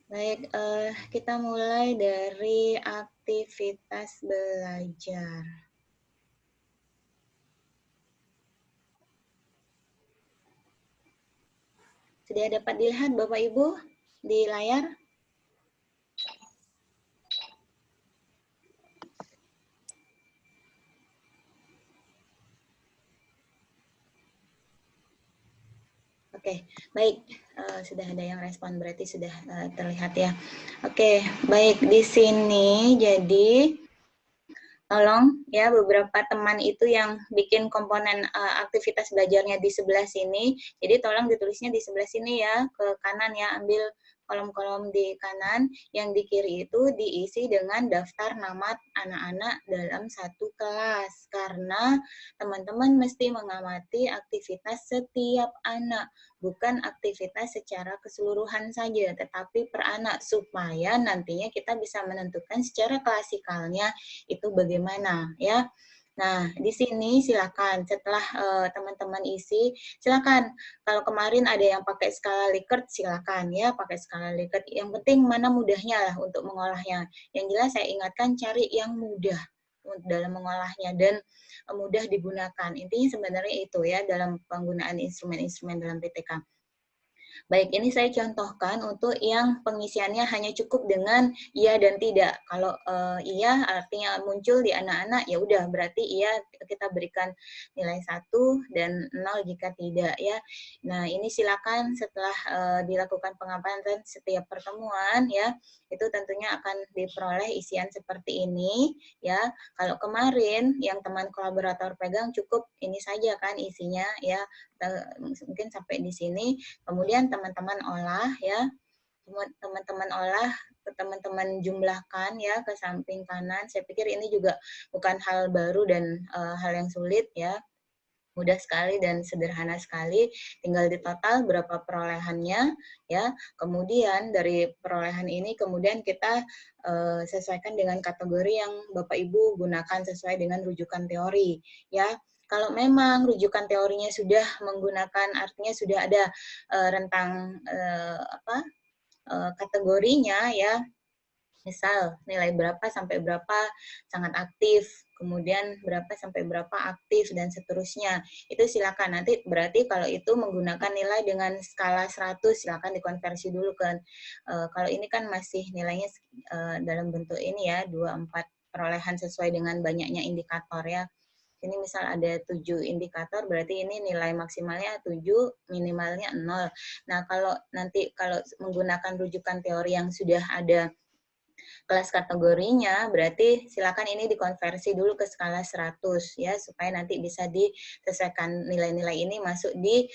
Baik, kita mulai dari aktivitas belajar. Sudah dapat dilihat Bapak Ibu di layar? Oke, baik. Sudah ada yang respon, berarti sudah terlihat ya. Oke, baik. Di sini jadi tolong ya beberapa teman itu yang bikin komponen aktivitas belajarnya di sebelah sini. Jadi tolong ditulisnya di sebelah sini ya, ke kanan ya, ambil kolom-kolom di kanan, yang di kiri itu diisi dengan daftar nama anak-anak dalam satu kelas. Karena teman-teman mesti mengamati aktivitas setiap anak, bukan aktivitas secara keseluruhan saja, tetapi per anak, supaya nantinya kita bisa menentukan secara klasikalnya itu bagaimana ya. Nah, di sini silakan setelah teman-teman isi, silakan kalau kemarin ada yang pakai skala Likert silakan ya pakai skala Likert. Yang penting mana mudahnya lah untuk mengolahnya. Yang jelas saya ingatkan cari yang mudah dalam mengolahnya dan mudah digunakan. Intinya sebenarnya itu ya dalam penggunaan instrumen-instrumen dalam PTK. Baik, ini saya contohkan untuk yang pengisiannya hanya cukup dengan iya dan tidak. Kalau iya artinya muncul di anak-anak, ya udah berarti iya kita berikan nilai 1 dan 0 jika tidak ya. Nah, ini silakan setelah dilakukan pengamatan setiap pertemuan ya, itu tentunya akan diperoleh isian seperti ini ya. Kalau kemarin yang teman kolaborator pegang cukup ini saja kan isinya ya. Mungkin sampai di sini. Kemudian teman-teman olah ya, teman-teman olah, teman-teman jumlahkan ya ke samping kanan. Saya pikir ini juga bukan hal baru dan hal yang sulit ya. Mudah sekali dan sederhana sekali, tinggal di total berapa perolehannya ya. Kemudian dari perolehan ini kemudian kita sesuaikan dengan kategori yang Bapak Ibu gunakan sesuai dengan rujukan teori ya. Kalau memang rujukan teorinya sudah menggunakan, artinya sudah ada rentang kategorinya ya, misal nilai berapa sampai berapa sangat aktif, kemudian berapa sampai berapa aktif, dan seterusnya. Itu silakan. Nanti berarti kalau itu menggunakan nilai dengan skala 100, silakan dikonversi dulu kan. Kalau ini kan masih nilainya dalam bentuk ini ya, 24 perolehan sesuai dengan banyaknya indikator ya. Ini misal ada 7 indikator, berarti ini nilai maksimalnya 7, minimalnya 0. Nah, kalau nanti kalau menggunakan rujukan teori yang sudah ada kelas kategorinya, berarti silakan ini dikonversi dulu ke skala 100 ya, supaya nanti bisa disesuaikan nilai-nilai ini masuk di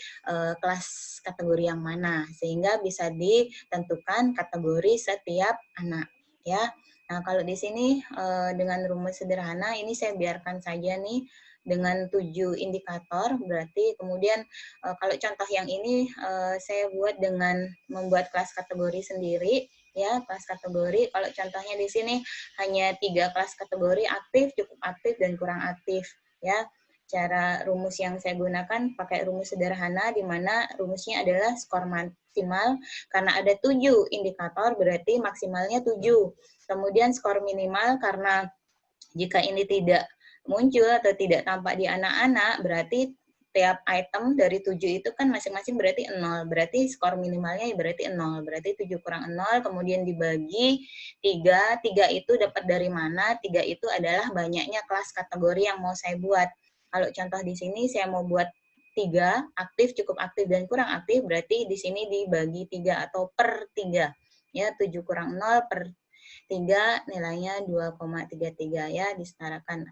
kelas kategori yang mana, sehingga bisa ditentukan kategori setiap anak ya. Nah, kalau di sini dengan rumus sederhana ini saya biarkan saja nih dengan 7 indikator, berarti kemudian kalau contoh yang ini saya buat dengan membuat kelas kategori sendiri ya, kelas kategori. Kalau contohnya di sini hanya 3 kelas kategori, aktif, cukup aktif, dan kurang aktif ya. Cara rumus yang saya gunakan pakai rumus sederhana, di mana rumusnya adalah skor maksimal, karena ada 7 indikator berarti maksimalnya 7. Kemudian skor minimal, karena jika ini tidak muncul atau tidak tampak di anak-anak, berarti tiap item dari 7 itu kan masing-masing berarti 0. Berarti skor minimalnya berarti 0. Berarti 7 kurang 0, kemudian dibagi 3. 3 itu dapat dari mana? 3 itu adalah banyaknya kelas kategori yang mau saya buat. Kalau contoh di sini saya mau buat 3, aktif, cukup aktif, dan kurang aktif, berarti di sini dibagi 3 atau per 3. Ya, 7 kurang 0 per 3 nilainya 2,33 ya, disetarakan.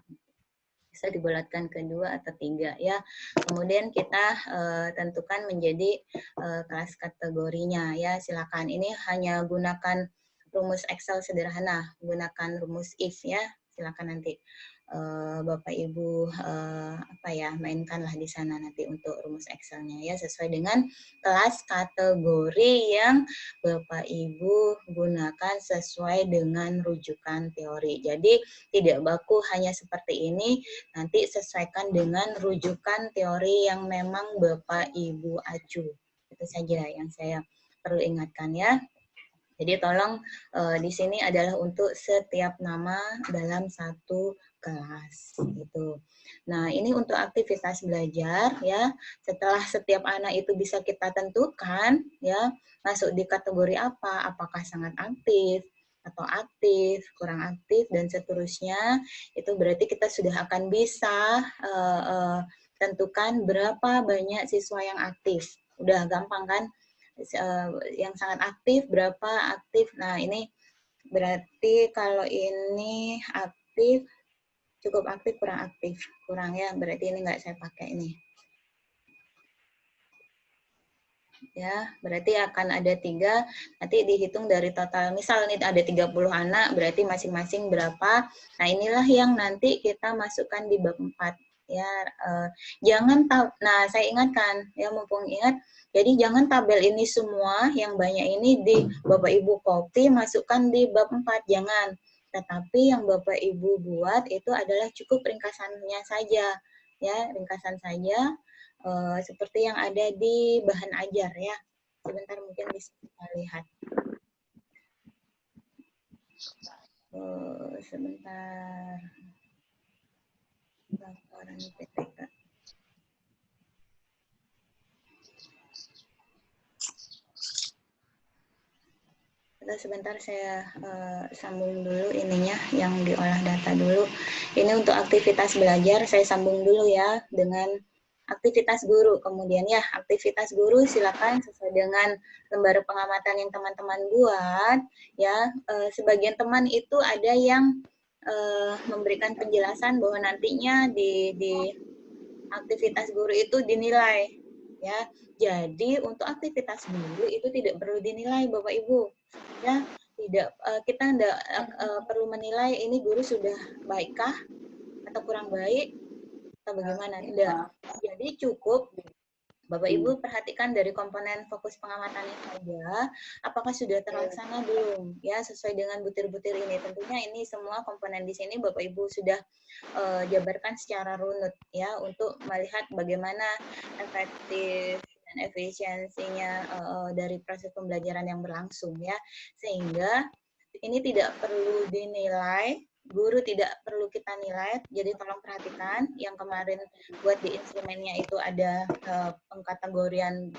Bisa dibulatkan ke 2 atau 3 ya. Kemudian kita tentukan menjadi kelas kategorinya ya. Silakan. Ini hanya gunakan rumus Excel sederhana, gunakan rumus if ya. Silakan nanti Bapak Ibu mainkanlah di sana nanti untuk rumus Excelnya ya, sesuai dengan kelas kategori yang Bapak Ibu gunakan sesuai dengan rujukan teori. Jadi tidak baku hanya seperti ini, nanti sesuaikan dengan rujukan teori yang memang Bapak Ibu acu. Itu saja yang saya perlu ingatkan ya. Jadi tolong di sini adalah untuk setiap nama dalam satu kelas gitu. Nah, ini untuk aktivitas belajar ya. Setelah setiap anak itu bisa kita tentukan ya, masuk di kategori apa, apakah sangat aktif atau aktif, kurang aktif dan seterusnya, itu berarti kita sudah akan bisa tentukan berapa banyak siswa yang aktif. Udah gampang kan? Yang sangat aktif berapa aktif. Nah, ini berarti kalau ini aktif, cukup aktif, kurang aktif. Kurang ya, berarti ini nggak saya pakai ini. Ya, berarti akan ada 3, nanti dihitung dari total. Misal ini ada 30 anak, berarti masing-masing berapa. Nah, inilah yang nanti kita masukkan di bab 4. Ya, jangan nah saya ingatkan ya, mumpung ingat, jadi jangan tabel ini semua yang banyak ini di Bapak Ibu copy masukkan di bab 4, jangan. Tetapi yang Bapak Ibu buat itu adalah cukup ringkasannya saja. Ya, ringkasan saja seperti yang ada di bahan ajar ya. Sebentar mungkin bisa kita lihat. Sebentar. Laporan PTK. Sebentar saya sambung dulu ininya yang diolah data dulu. Ini untuk aktivitas belajar saya sambung dulu ya dengan aktivitas guru. Kemudian ya aktivitas guru silakan sesuai dengan lembar pengamatan yang teman-teman buat ya. Sebagian teman itu ada yang memberikan penjelasan bahwa nantinya di aktivitas guru itu dinilai ya. Jadi untuk aktivitas guru itu tidak perlu dinilai Bapak Ibu ya, tidak kita tidak perlu menilai ini guru sudah baikkah atau kurang baik atau bagaimana, tidak. Jadi cukup Bapak Ibu perhatikan dari komponen fokus pengamatannya saja, apakah sudah terlaksana belum ya, sesuai dengan butir-butir ini. Tentunya ini semua komponen di sini Bapak Ibu sudah jabarkan secara runut ya, untuk melihat bagaimana efektif dan efisiensinya dari proses pembelajaran yang berlangsung ya, sehingga ini tidak perlu dinilai, guru tidak perlu kita nilai. Jadi tolong perhatikan yang kemarin buat di instrumennya itu ada pengkategorian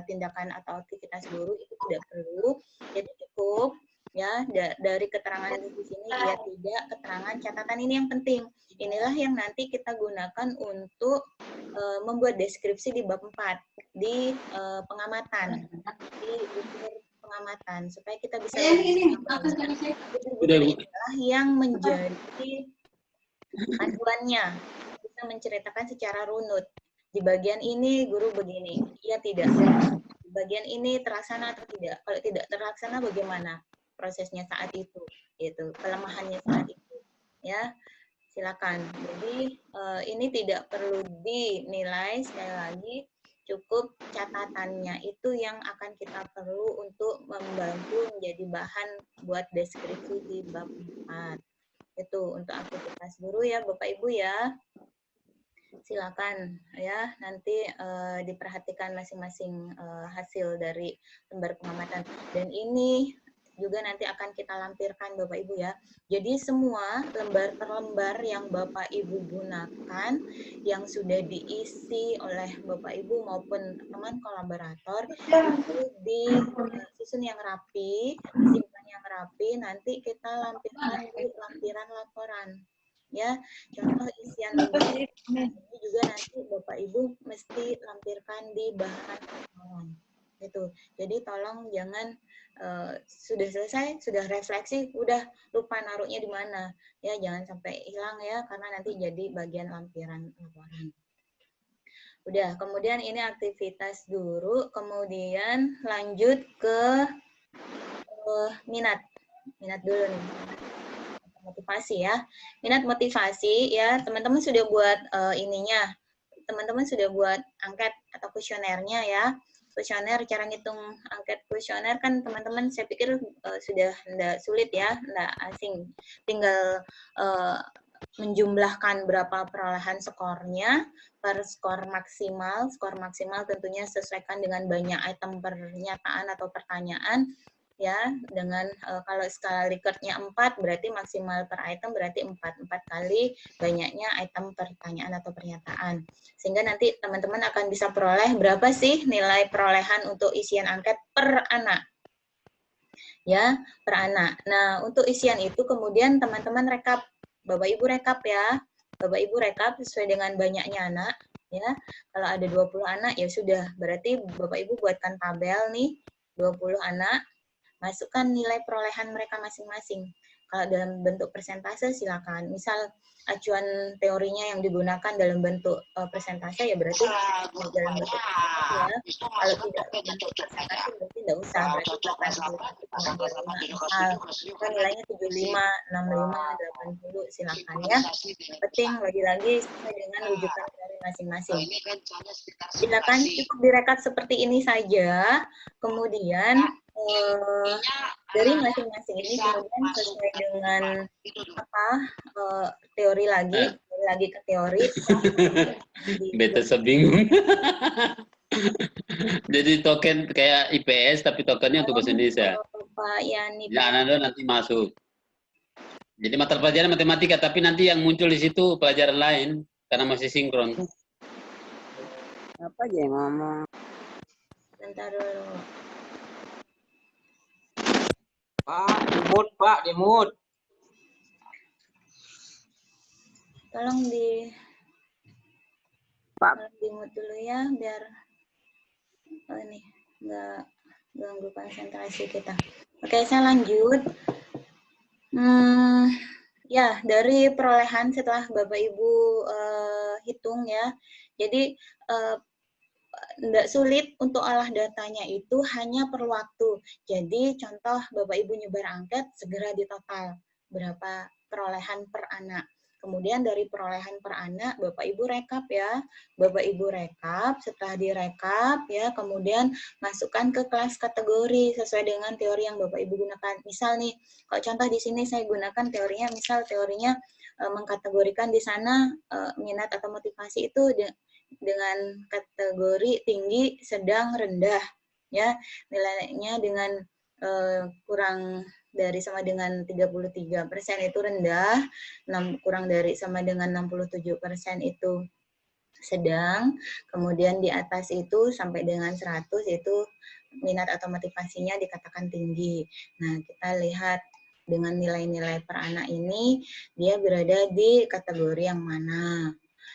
tindakan atau aktivitas guru, itu tidak perlu. Jadi cukup ya dari keterangan di sini ya, tidak keterangan catatan ini yang penting. Inilah yang nanti kita gunakan untuk membuat deskripsi di bab 4 di pengamatan, di butir pengamatan, supaya kita bisa inilah yang menjadi panduannya, bisa menceritakan secara runut. Di bagian ini guru begini, iya tidak. Di bagian ini terlaksana atau tidak. Kalau tidak terlaksana bagaimana prosesnya saat itu, itu kelemahannya saat itu, ya. Silakan. Jadi ini tidak perlu dinilai, sekali lagi cukup catatannya itu yang akan kita perlu untuk membantu menjadi bahan buat deskripsi di bab 4. Itu untuk aktivitas guru ya Bapak Ibu ya. Silakan ya, nanti diperhatikan masing-masing hasil dari lembar pengamatan. Dan ini juga nanti akan kita lampirkan Bapak Ibu ya. Jadi semua lembar per lembar yang Bapak Ibu gunakan, yang sudah diisi oleh Bapak Ibu maupun teman kolaborator, itu disusun yang rapi, disimpan yang rapi, nanti kita lampirkan di lampiran laporan. Ya, contoh isian lembar ini juga nanti Bapak Ibu mesti lampirkan di bahan hafalan. Itu. Jadi tolong jangan sudah selesai, sudah refleksi, udah lupa naruhnya di mana. Ya, jangan sampai hilang ya, karena nanti jadi bagian lampiran laporan. Udah, kemudian ini aktivitas guru, kemudian lanjut ke minat. Minat dulu nih. Motivasi ya, minat motivasi ya, teman-teman sudah buat ininya, teman-teman sudah buat angket atau kuesionernya ya. Kuesioner, cara ngitung angket kuesioner kan teman-teman saya pikir sudah tidak sulit ya, tidak asing, tinggal menjumlahkan berapa perolehan skornya per skor maksimal tentunya sesuaikan dengan banyak item pernyataan atau pertanyaan ya, dengan kalau skala Likert-nya 4 berarti maksimal per item berarti 4 kali banyaknya item pertanyaan atau pernyataan. Sehingga nanti teman-teman akan bisa peroleh berapa sih nilai perolehan untuk isian angket per anak. Ya, per anak. Nah, untuk isian itu kemudian teman-teman rekap, Bapak Ibu rekap ya. Bapak Ibu rekap sesuai dengan banyaknya anak, ya. Kalau ada 20 anak ya sudah, berarti Bapak Ibu buatkan tabel nih, 20 anak, masukkan nilai perolehan mereka masing-masing. Kalau dalam bentuk persentase silakan. Misal acuan teorinya yang digunakan dalam bentuk persentase ya berarti dalam bentuk persentase ya. Kalau tidak bentuk persentase berarti tidak usah. Berarti 81,25 misal. Atau nilainya 75, 65, 80 silakan ya. Penting lagi-lagi sesuai dengan rujukan teori masing-masing. Silakan cukup direkap seperti ini saja. Kemudian dari masing-masing ini kemudian sesuai dengan teori lagi ke teori. Beta sebingung. Jadi token kayak IPS tapi tokennya untuk bahasa Indonesia. Pak Yani. Ya, anak nanti masuk. Jadi mata pelajaran matematika tapi nanti yang muncul di situ pelajaran lain karena masih sinkron. Apa aja yang ngomong? Bentar dulu. Pak, di mute. Tolong di mute dulu ya biar ini nggak ganggu konsentrasi kita. Oke, saya lanjut. Ya, dari perolehan setelah Bapak Ibu hitung ya. Jadi tidak sulit untuk olah datanya itu hanya perlu waktu. Jadi contoh Bapak Ibu nyebar angket segera ditotal berapa perolehan per anak. Kemudian dari perolehan per anak Bapak Ibu rekap ya. Bapak Ibu rekap, setelah direkap ya kemudian masukkan ke kelas kategori sesuai dengan teori yang Bapak Ibu gunakan. Misal nih, kalau contoh di sini saya gunakan teorinya, misal teorinya mengkategorikan di sana minat atau motivasi itu dengan kategori tinggi, sedang, rendah, ya nilainya dengan kurang dari sama dengan 33% itu rendah, kurang dari sama dengan 67% itu sedang, kemudian di atas itu sampai dengan 100 itu minat atau motivasinya dikatakan tinggi. Nah, kita lihat dengan nilai-nilai per anak ini, dia berada di kategori yang mana.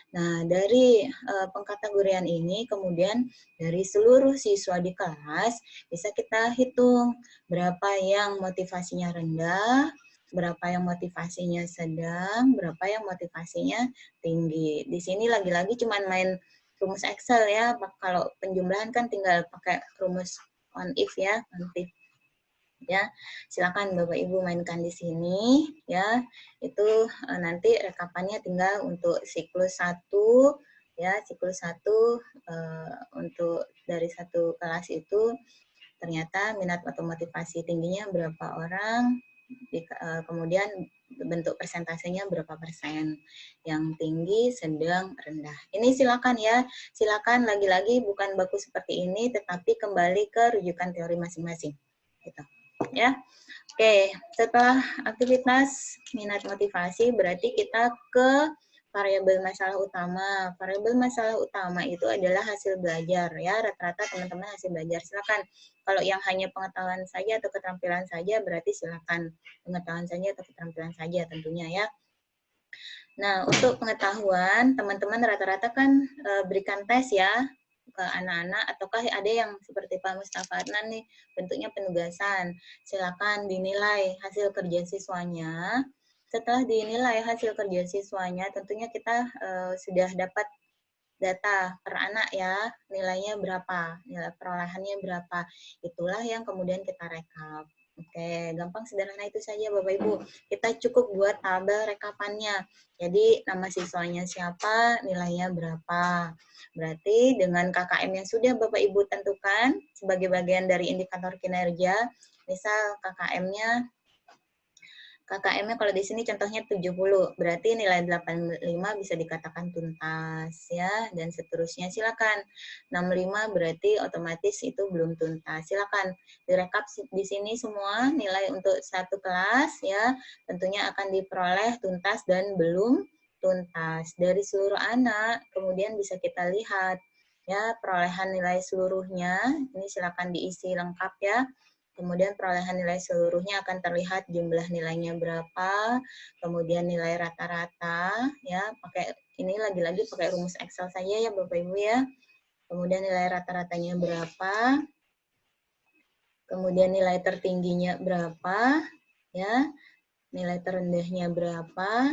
Nah, dari pengkategorian ini kemudian dari seluruh siswa di kelas bisa kita hitung berapa yang motivasinya rendah, berapa yang motivasinya sedang, berapa yang motivasinya tinggi. Di sini lagi-lagi cuma main rumus Excel ya. Kalau penjumlahan kan tinggal pakai rumus on if ya, on if. Ya, silakan Bapak Ibu mainkan di sini ya. Itu nanti rekapannya tinggal untuk siklus 1 ya, siklus 1 untuk dari satu kelas itu ternyata minat atau motivasi tingginya berapa orang, kemudian bentuk persentasenya berapa persen, yang tinggi, sedang, rendah. Ini silakan ya, silakan lagi-lagi bukan baku seperti ini, tetapi kembali ke rujukan teori masing-masing. Gitu. Ya, oke. Setelah aktivitas minat motivasi, berarti kita ke variabel masalah utama. Variabel masalah utama itu adalah hasil belajar ya. Rata-rata teman-teman hasil belajar. Silakan. Kalau yang hanya pengetahuan saja atau keterampilan saja, berarti silakan pengetahuan saja atau keterampilan saja tentunya ya. Nah, untuk pengetahuan, teman-teman rata-rata kan berikan tes ya ke anak-anak, ataukah ada yang seperti Pak Mustafa Adnan nih, bentuknya penugasan. Silakan dinilai hasil kerja siswanya. Setelah dinilai hasil kerja siswanya, tentunya kita sudah dapat data per anak ya, nilainya berapa, nilai perolehannya berapa. Itulah yang kemudian kita rekap. Oke, gampang sederhana itu saja Bapak Ibu. Kita cukup buat tabel rekapannya. Jadi nama siswanya siapa, nilainya berapa. Berarti dengan KKM yang sudah Bapak Ibu tentukan sebagai bagian dari indikator kinerja, misal KKM-nya KKM-nya kalau di sini contohnya 70, berarti nilai 85 bisa dikatakan tuntas ya, dan seterusnya. Silakan. 65 berarti otomatis itu belum tuntas. Silakan direkap di sini semua nilai untuk satu kelas ya, tentunya akan diperoleh tuntas dan belum tuntas. Dari seluruh anak kemudian bisa kita lihat ya perolehan nilai seluruhnya. Ini silakan diisi lengkap ya. Kemudian perolehan nilai seluruhnya akan terlihat jumlah nilainya berapa, kemudian nilai rata-rata, ya pakai ini lagi-lagi pakai rumus Excel saja ya Bapak Ibu ya. Kemudian nilai rata-ratanya berapa, kemudian nilai tertingginya berapa, ya, nilai terendahnya berapa,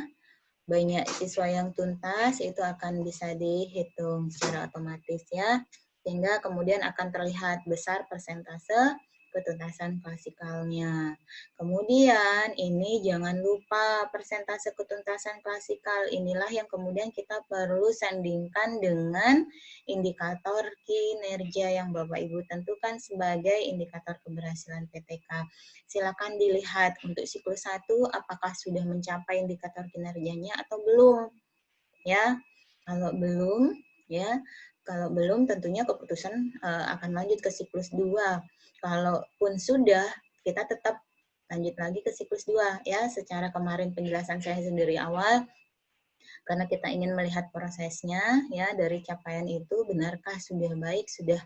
banyak siswa yang tuntas itu akan bisa dihitung secara otomatis ya, sehingga kemudian akan terlihat besar persentase ketuntasan klasikalnya. Kemudian ini jangan lupa persentase ketuntasan klasikal inilah yang kemudian kita perlu sandingkan dengan indikator kinerja yang Bapak Ibu tentukan sebagai indikator keberhasilan PTK. Silakan dilihat untuk siklus 1 apakah sudah mencapai indikator kinerjanya atau belum. Ya. Kalau belum, ya. Kalau belum tentunya keputusan akan lanjut ke siklus 2. Kalaupun sudah, kita tetap lanjut lagi ke siklus 2 ya. Secara kemarin penjelasan saya sendiri awal karena kita ingin melihat prosesnya ya dari capaian itu benarkah sudah baik, sudah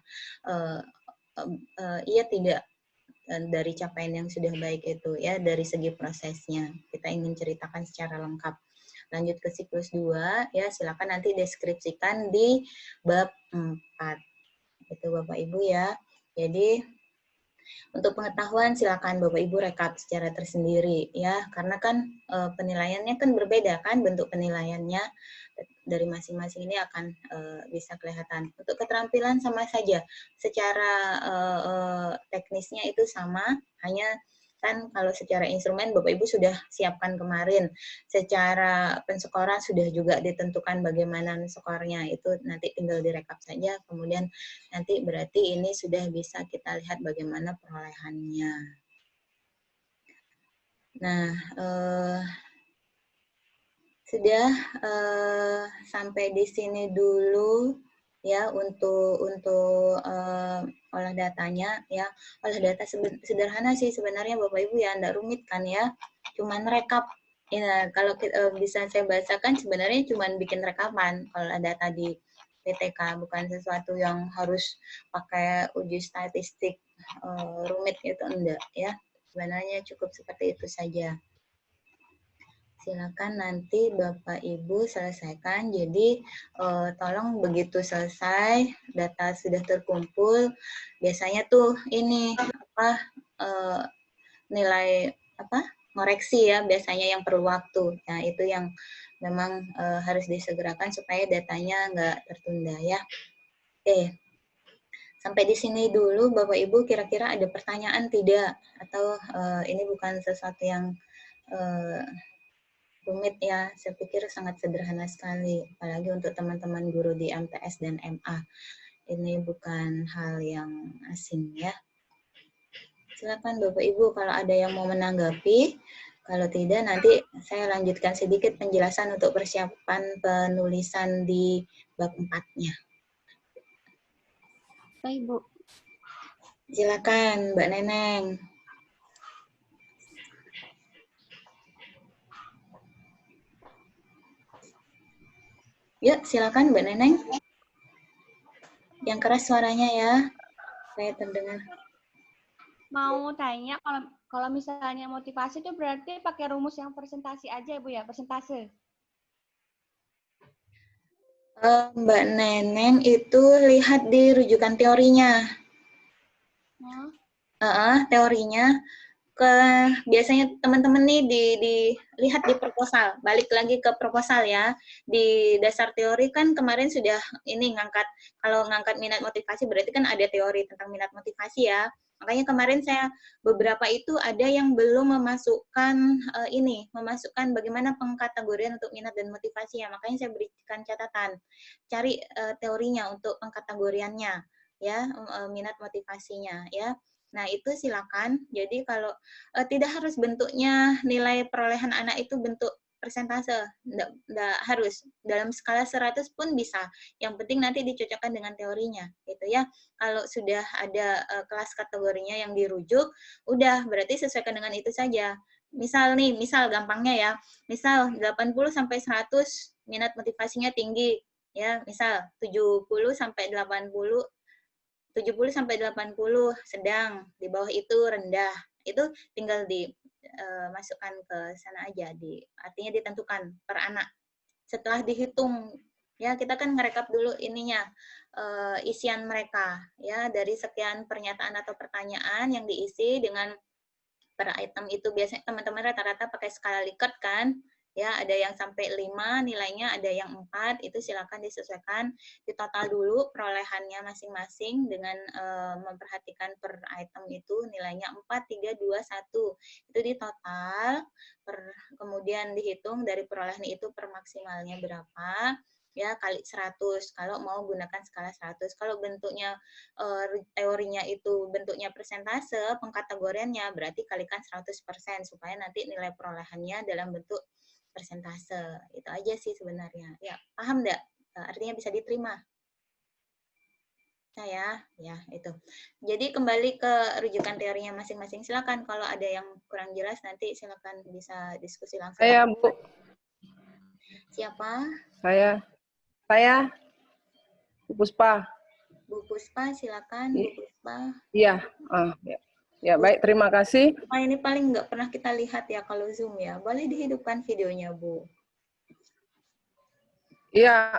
iya tidak dari capaian yang sudah baik itu ya dari segi prosesnya. Kita ingin ceritakan secara lengkap. Lanjut ke siklus 2 ya silakan nanti deskripsikan di bab 4. Itu Bapak Ibu ya. Jadi untuk pengetahuan silakan Bapak Ibu rekap secara tersendiri ya karena kan penilaiannya kan berbeda kan bentuk penilaiannya dari masing-masing ini akan bisa kelihatan. Untuk keterampilan sama saja. Secara teknisnya itu sama, hanya kan kalau secara instrumen Bapak Ibu sudah siapkan kemarin. Secara penskoran sudah juga ditentukan bagaimana skornya, itu nanti tinggal direkap saja, kemudian nanti berarti ini sudah bisa kita lihat bagaimana perolehannya. Nah, sudah sampai di sini dulu ya untuk olah datanya ya. Olah data sederhana sih sebenarnya Bapak Ibu ya, enggak rumit kan ya. Cuman rekap. Ya, kalau bisa saya bahasakan sebenarnya cuman bikin rekapan kalau ada data di PTK, bukan sesuatu yang harus pakai uji statistik rumit gitu enggak ya. Sebenarnya cukup seperti itu saja. Silakan nanti Bapak Ibu selesaikan. Jadi tolong begitu selesai data sudah terkumpul, biasanya tuh ini nilai ngoreksi ya biasanya yang perlu waktu. Nah itu yang memang harus disegerakan supaya datanya nggak tertunda ya. Oke. Sampai di sini dulu Bapak Ibu, kira-kira ada pertanyaan tidak? Atau ini bukan sesuatu yang rumit ya, saya pikir sangat sederhana sekali, apalagi untuk teman-teman guru di MTS dan MA. Ini bukan hal yang asing ya. Silakan Bapak Ibu kalau ada yang mau menanggapi, kalau tidak nanti saya lanjutkan sedikit penjelasan untuk persiapan penulisan di bab 4-nya. Baik, Bu. Silakan Mbak Neneng. Yuk, silakan Mbak Neneng. Yang keras suaranya ya, saya terdengar. Mau tanya, kalau misalnya motivasi itu berarti pakai rumus yang presentasi aja, Bu ya, persentase. Mbak Neneng itu lihat di rujukan teorinya. Teorinya biasanya teman-teman nih dilihat di proposal, balik lagi ke proposal ya. Di dasar teori kan kemarin sudah ini kalau ngangkat minat motivasi berarti kan ada teori tentang minat motivasi ya. Makanya kemarin saya beberapa itu ada yang belum memasukkan memasukkan bagaimana pengkategorian untuk minat dan motivasi ya. Makanya saya berikan catatan, cari teorinya untuk pengkategoriannya ya, minat motivasinya ya. Nah, itu silakan. Jadi kalau tidak harus bentuknya nilai perolehan anak itu bentuk persentase, nggak harus. Dalam skala 100 pun bisa. Yang penting nanti dicocokkan dengan teorinya, gitu ya. Kalau sudah ada kelas kategorinya yang dirujuk, udah berarti sesuaikan dengan itu saja. Misal nih, misal gampangnya ya, misal 80 sampai 100 minat motivasinya tinggi, ya, misal 70 sampai 80 sedang, di bawah itu rendah. Itu tinggal dimasukkan ke sana aja, artinya ditentukan per anak. Setelah dihitung, ya kita kan ngerekap dulu ininya, isian mereka, ya dari sekian pernyataan atau pertanyaan yang diisi dengan per item itu. Biasanya teman-teman rata-rata pakai skala Likert kan, ya ada yang sampai 5 nilainya, ada yang 4, itu silakan disesuaikan, ditotal dulu perolehannya masing-masing dengan memperhatikan per item itu nilainya 4, 3, 2, 1. Itu ditotal, kemudian dihitung dari perolehan itu per maksimalnya berapa, ya kali 100 kalau mau gunakan skala 100. Kalau bentuknya teorinya itu bentuknya persentase, pengkategoriannya berarti kalikan 100% supaya nanti nilai perolehannya dalam bentuk persentase. Itu aja sih sebenarnya. Ya, paham enggak? Artinya bisa diterima. Saya, ya itu. Jadi kembali ke rujukan teorinya masing-masing. Silakan kalau ada yang kurang jelas nanti silakan bisa diskusi langsung. Saya, Bu. Siapa? Saya, Bu Puspa. Bu Puspa, silakan. Bu Puspa. Iya. Ya, baik. Terima kasih. Ini paling nggak pernah kita lihat ya kalau Zoom ya. Boleh dihidupkan videonya, Bu. Iya,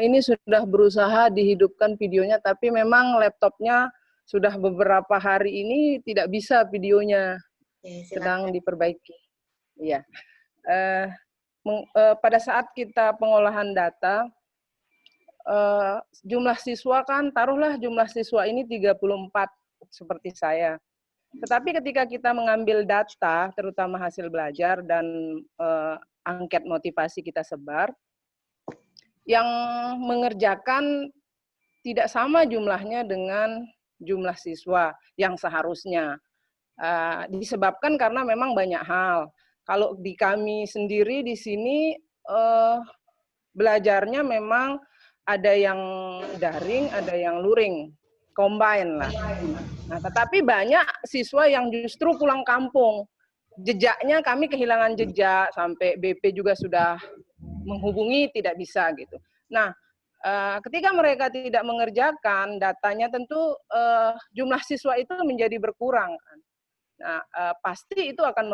ini sudah berusaha dihidupkan videonya, tapi memang laptopnya sudah beberapa hari ini tidak bisa videonya. Oke, sedang diperbaiki. Iya. Pada saat kita pengolahan data, jumlah siswa kan, taruhlah jumlah siswa ini 34 seperti saya. Tetapi ketika kita mengambil data, terutama hasil belajar dan angket motivasi kita sebar, yang mengerjakan tidak sama jumlahnya dengan jumlah siswa yang seharusnya. Disebabkan karena memang banyak hal. Kalau di kami sendiri di sini belajarnya memang ada yang daring, ada yang luring, combine lah. Nah, tetapi banyak siswa yang justru pulang kampung. Jejaknya kami kehilangan jejak, sampai BP juga sudah menghubungi tidak bisa gitu. Nah, ketika mereka tidak mengerjakan datanya, tentu jumlah siswa itu menjadi berkurang. Nah, pasti itu akan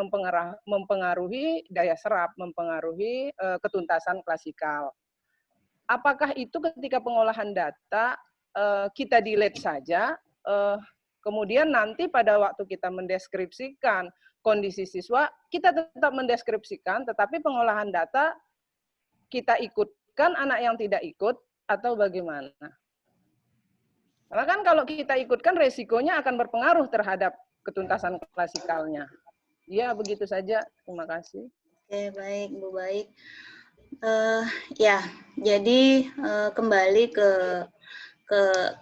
mempengaruhi daya serap, mempengaruhi ketuntasan klasikal. Apakah itu ketika pengolahan data kita delete saja, kemudian nanti pada waktu kita mendeskripsikan kondisi siswa, kita tetap mendeskripsikan, tetapi pengolahan data kita ikutkan anak yang tidak ikut, atau bagaimana? Karena kan kalau kita ikutkan, resikonya akan berpengaruh terhadap ketuntasan klasikalnya. Ya, begitu saja. Terima kasih. Oke, baik, Bu, baik. Ya, jadi kembali ke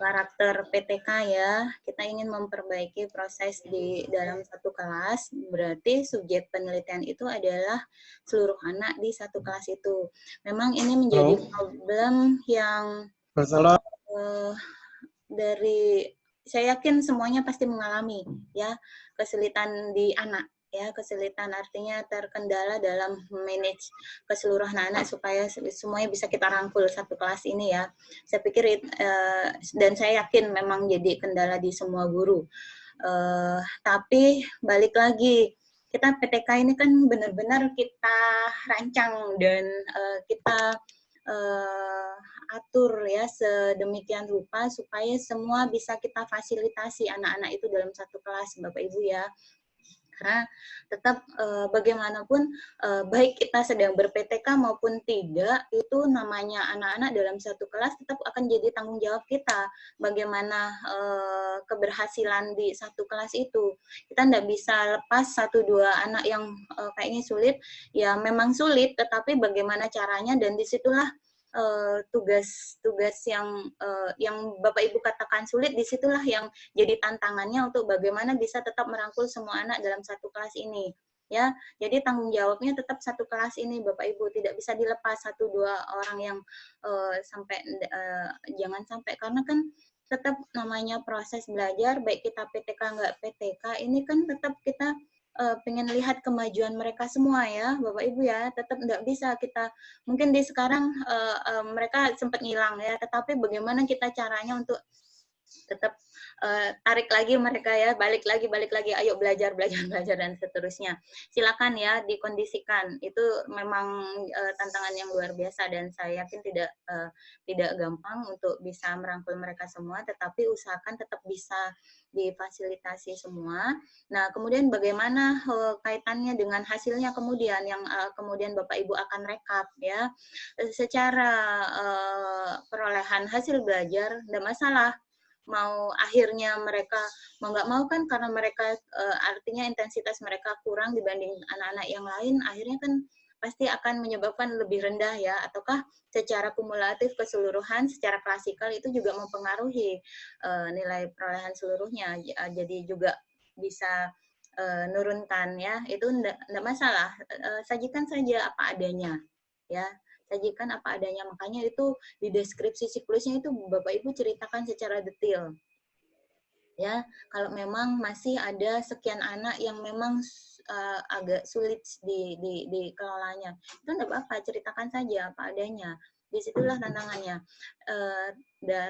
karakter PTK ya. Kita ingin memperbaiki proses di dalam satu kelas, berarti subjek penelitian itu adalah seluruh anak di satu kelas itu. Memang ini menjadi problem yang saya yakin semuanya pasti mengalami ya, kesulitan di anak. Ya, kesulitan artinya terkendala dalam manage keseluruhan anak supaya semuanya bisa kita rangkul satu kelas ini ya. Saya pikir dan saya yakin memang jadi kendala di semua guru. Tapi balik lagi, kita PTK ini kan benar-benar kita rancang dan kita atur ya sedemikian rupa supaya semua bisa kita fasilitasi anak-anak itu dalam satu kelas, Bapak Ibu ya. Karena tetap bagaimanapun baik kita sedang ber-PTK maupun tidak, itu namanya anak-anak dalam satu kelas tetap akan jadi tanggung jawab kita. Bagaimana keberhasilan di satu kelas itu. Kita tidak bisa lepas 1-2 anak yang kayaknya sulit, ya memang sulit, tetapi bagaimana caranya, dan disitulah tugas-tugas yang Bapak Ibu katakan sulit, disitulah yang jadi tantangannya untuk bagaimana bisa tetap merangkul semua anak dalam satu kelas ini. Ya, jadi tanggung jawabnya tetap satu kelas ini, Bapak Ibu, tidak bisa dilepas 1-2 orang yang jangan sampai, karena kan tetap namanya proses belajar, baik kita PTK nggak PTK, ini kan tetap kita pengen lihat kemajuan mereka semua ya, Bapak Ibu ya, tetap nggak bisa kita, mungkin di sekarang mereka sempat ngilang ya, tetapi bagaimana kita caranya untuk tetap tarik lagi mereka ya, balik lagi, ayo belajar dan seterusnya. Silakan ya dikondisikan. Itu memang tantangan yang luar biasa, dan saya yakin tidak gampang untuk bisa merangkul mereka semua, tetapi usahakan tetap bisa difasilitasi semua. Nah, kemudian bagaimana kaitannya dengan hasilnya kemudian yang kemudian Bapak Ibu akan rekap ya. Secara perolehan hasil belajar tidak masalah. Mau akhirnya mereka mau nggak mau kan, karena mereka artinya intensitas mereka kurang dibanding anak-anak yang lain, akhirnya kan pasti akan menyebabkan lebih rendah ya, ataukah secara kumulatif keseluruhan secara klasikal itu juga mempengaruhi nilai perolehan seluruhnya, jadi juga bisa nurunkan ya, itu enggak masalah, sajikan saja apa adanya ya. Sajikan apa adanya, makanya itu di deskripsi siklusnya itu Bapak Ibu ceritakan secara detail. Ya, kalau memang masih ada sekian anak yang memang agak sulit dikelolanya, itu enggak apa-apa, ceritakan saja apa adanya. Disitulah tantangannya.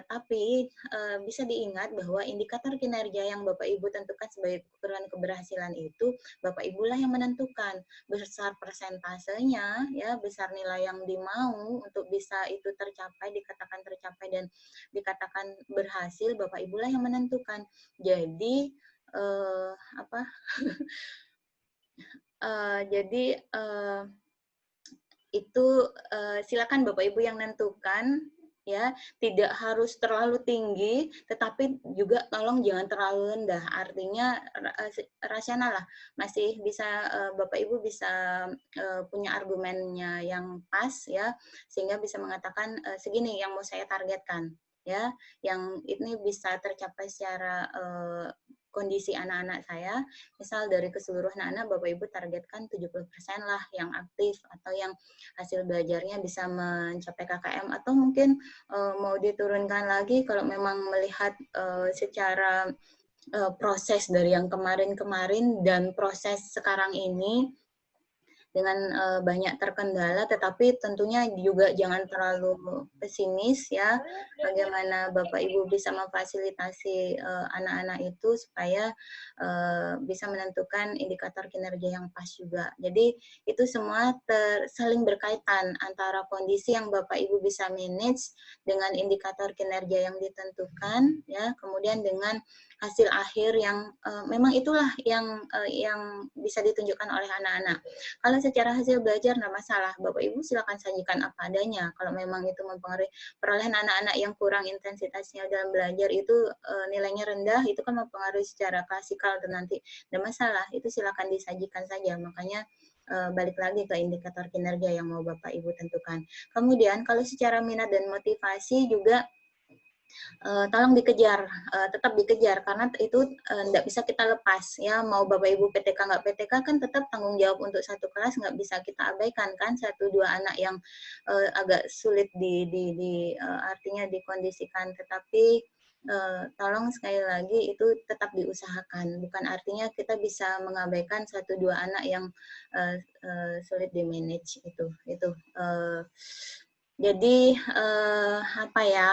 Tapi bisa diingat bahwa indikator kinerja yang Bapak Ibu tentukan sebagai ukuran keberhasilan itu Bapak Ibu lah yang menentukan besar persentasenya, ya, besar nilai yang dimau untuk bisa itu tercapai, dikatakan tercapai dan dikatakan berhasil, Bapak Ibu lah yang menentukan. Jadi itu silakan Bapak Ibu yang menentukan ya, tidak harus terlalu tinggi tetapi juga tolong jangan terlalu rendah, artinya rasional lah, masih bisa Bapak Ibu bisa punya argumennya yang pas ya, sehingga bisa mengatakan segini yang mau saya targetkan ya, yang ini bisa tercapai secara kondisi anak-anak saya, misal dari keseluruhan anak Bapak Ibu targetkan 70% lah yang aktif atau yang hasil belajarnya bisa mencapai KKM, atau mungkin mau diturunkan lagi kalau memang melihat secara proses dari yang kemarin-kemarin dan proses sekarang ini dengan banyak terkendala, tetapi tentunya juga jangan terlalu pesimis ya, bagaimana Bapak Ibu bisa memfasilitasi anak-anak itu supaya bisa menentukan indikator kinerja yang pas juga. Jadi itu semua saling berkaitan antara kondisi yang Bapak Ibu bisa manage dengan indikator kinerja yang ditentukan ya, kemudian dengan hasil akhir yang memang itulah yang bisa ditunjukkan oleh anak-anak. Kalau secara hasil belajar nggak masalah, Bapak Ibu silakan sajikan apa adanya. Kalau memang itu mempengaruhi perolehan anak-anak yang kurang intensitasnya dalam belajar itu nilainya rendah, itu kan mempengaruhi secara klasikal dan nanti nggak masalah, itu silakan disajikan saja. Makanya balik lagi ke indikator kinerja yang mau Bapak Ibu tentukan. Kemudian kalau secara minat dan motivasi juga tolong dikejar, tetap dikejar, karena itu nggak bisa kita lepas ya, mau Bapak Ibu PTK nggak PTK kan tetap tanggung jawab untuk satu kelas, nggak bisa kita abaikan kan 1-2 anak yang agak sulit artinya dikondisikan, tetapi tolong sekali lagi itu tetap diusahakan, bukan artinya kita bisa mengabaikan 1-2 anak yang sulit di manage itu. Jadi apa ya?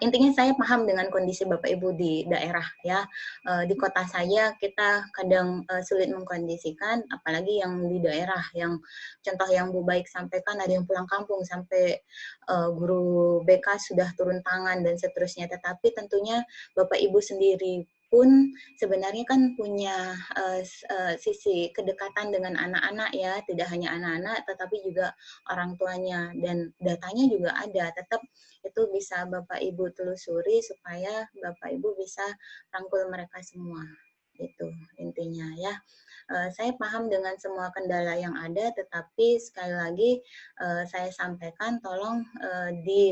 Intinya saya paham dengan kondisi Bapak Ibu di daerah ya, di kota saja kita kadang sulit mengkondisikan, apalagi yang di daerah, yang contoh yang Bu Baik sampaikan ada yang pulang kampung sampai guru BK sudah turun tangan dan seterusnya, tetapi tentunya Bapak Ibu sendiri pun sebenarnya kan punya sisi kedekatan dengan anak-anak ya, tidak hanya anak-anak tetapi juga orang tuanya, dan datanya juga ada, tetap itu bisa Bapak Ibu telusuri supaya Bapak Ibu bisa rangkul mereka semua. Itu intinya ya. Saya paham dengan semua kendala yang ada, tetapi sekali lagi saya sampaikan tolong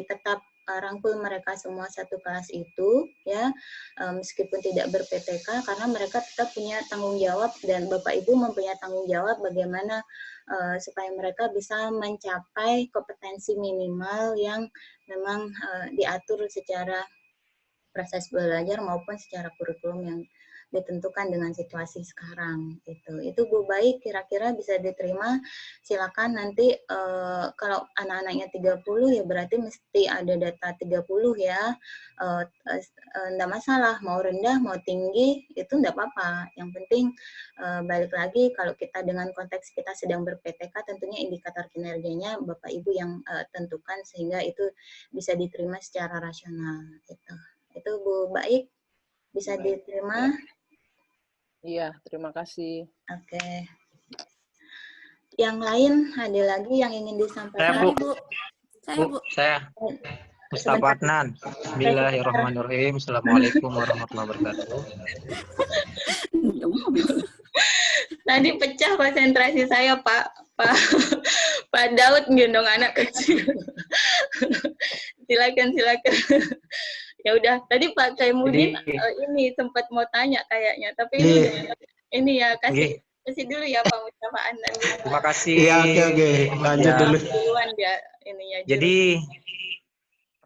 tetap rangkul mereka semua satu kelas itu, ya, meskipun tidak ber-PTK, karena mereka tetap punya tanggung jawab dan Bapak Ibu mempunyai tanggung jawab bagaimana supaya mereka bisa mencapai kompetensi minimal yang memang diatur secara proses belajar maupun secara kurikulum yang ditentukan dengan situasi sekarang. Itu Bu Baik, kira-kira bisa diterima. Silakan nanti kalau anak-anaknya 30 ya berarti mesti ada data 30 ya. Enggak masalah, mau rendah, mau tinggi, itu enggak apa-apa. Yang penting balik lagi kalau kita dengan konteks kita sedang ber-PTK, tentunya indikator kinerjanya Bapak Ibu yang tentukan sehingga itu bisa diterima secara rasional. Itu Bu Baik, bisa diterima. Iya, terima kasih. Oke. Yang lain ada lagi yang ingin disampaikan? Saya Mustafa Adnan. Bismillahirrahmanirrahim. Assalamualaikum warahmatullahi wabarakatuh. Tadi pecah konsentrasi saya, Pak Daud gendong anak kecil. Silakan. Ya udah, tadi Pak Kaimudin ini sempat mau tanya kayaknya, tapi ini ya kasih dulu ya Pak Mustafa Adnan. Terima kasih. Iya, oke. Lanjut dulu. Duluan ya ini ya. Jadi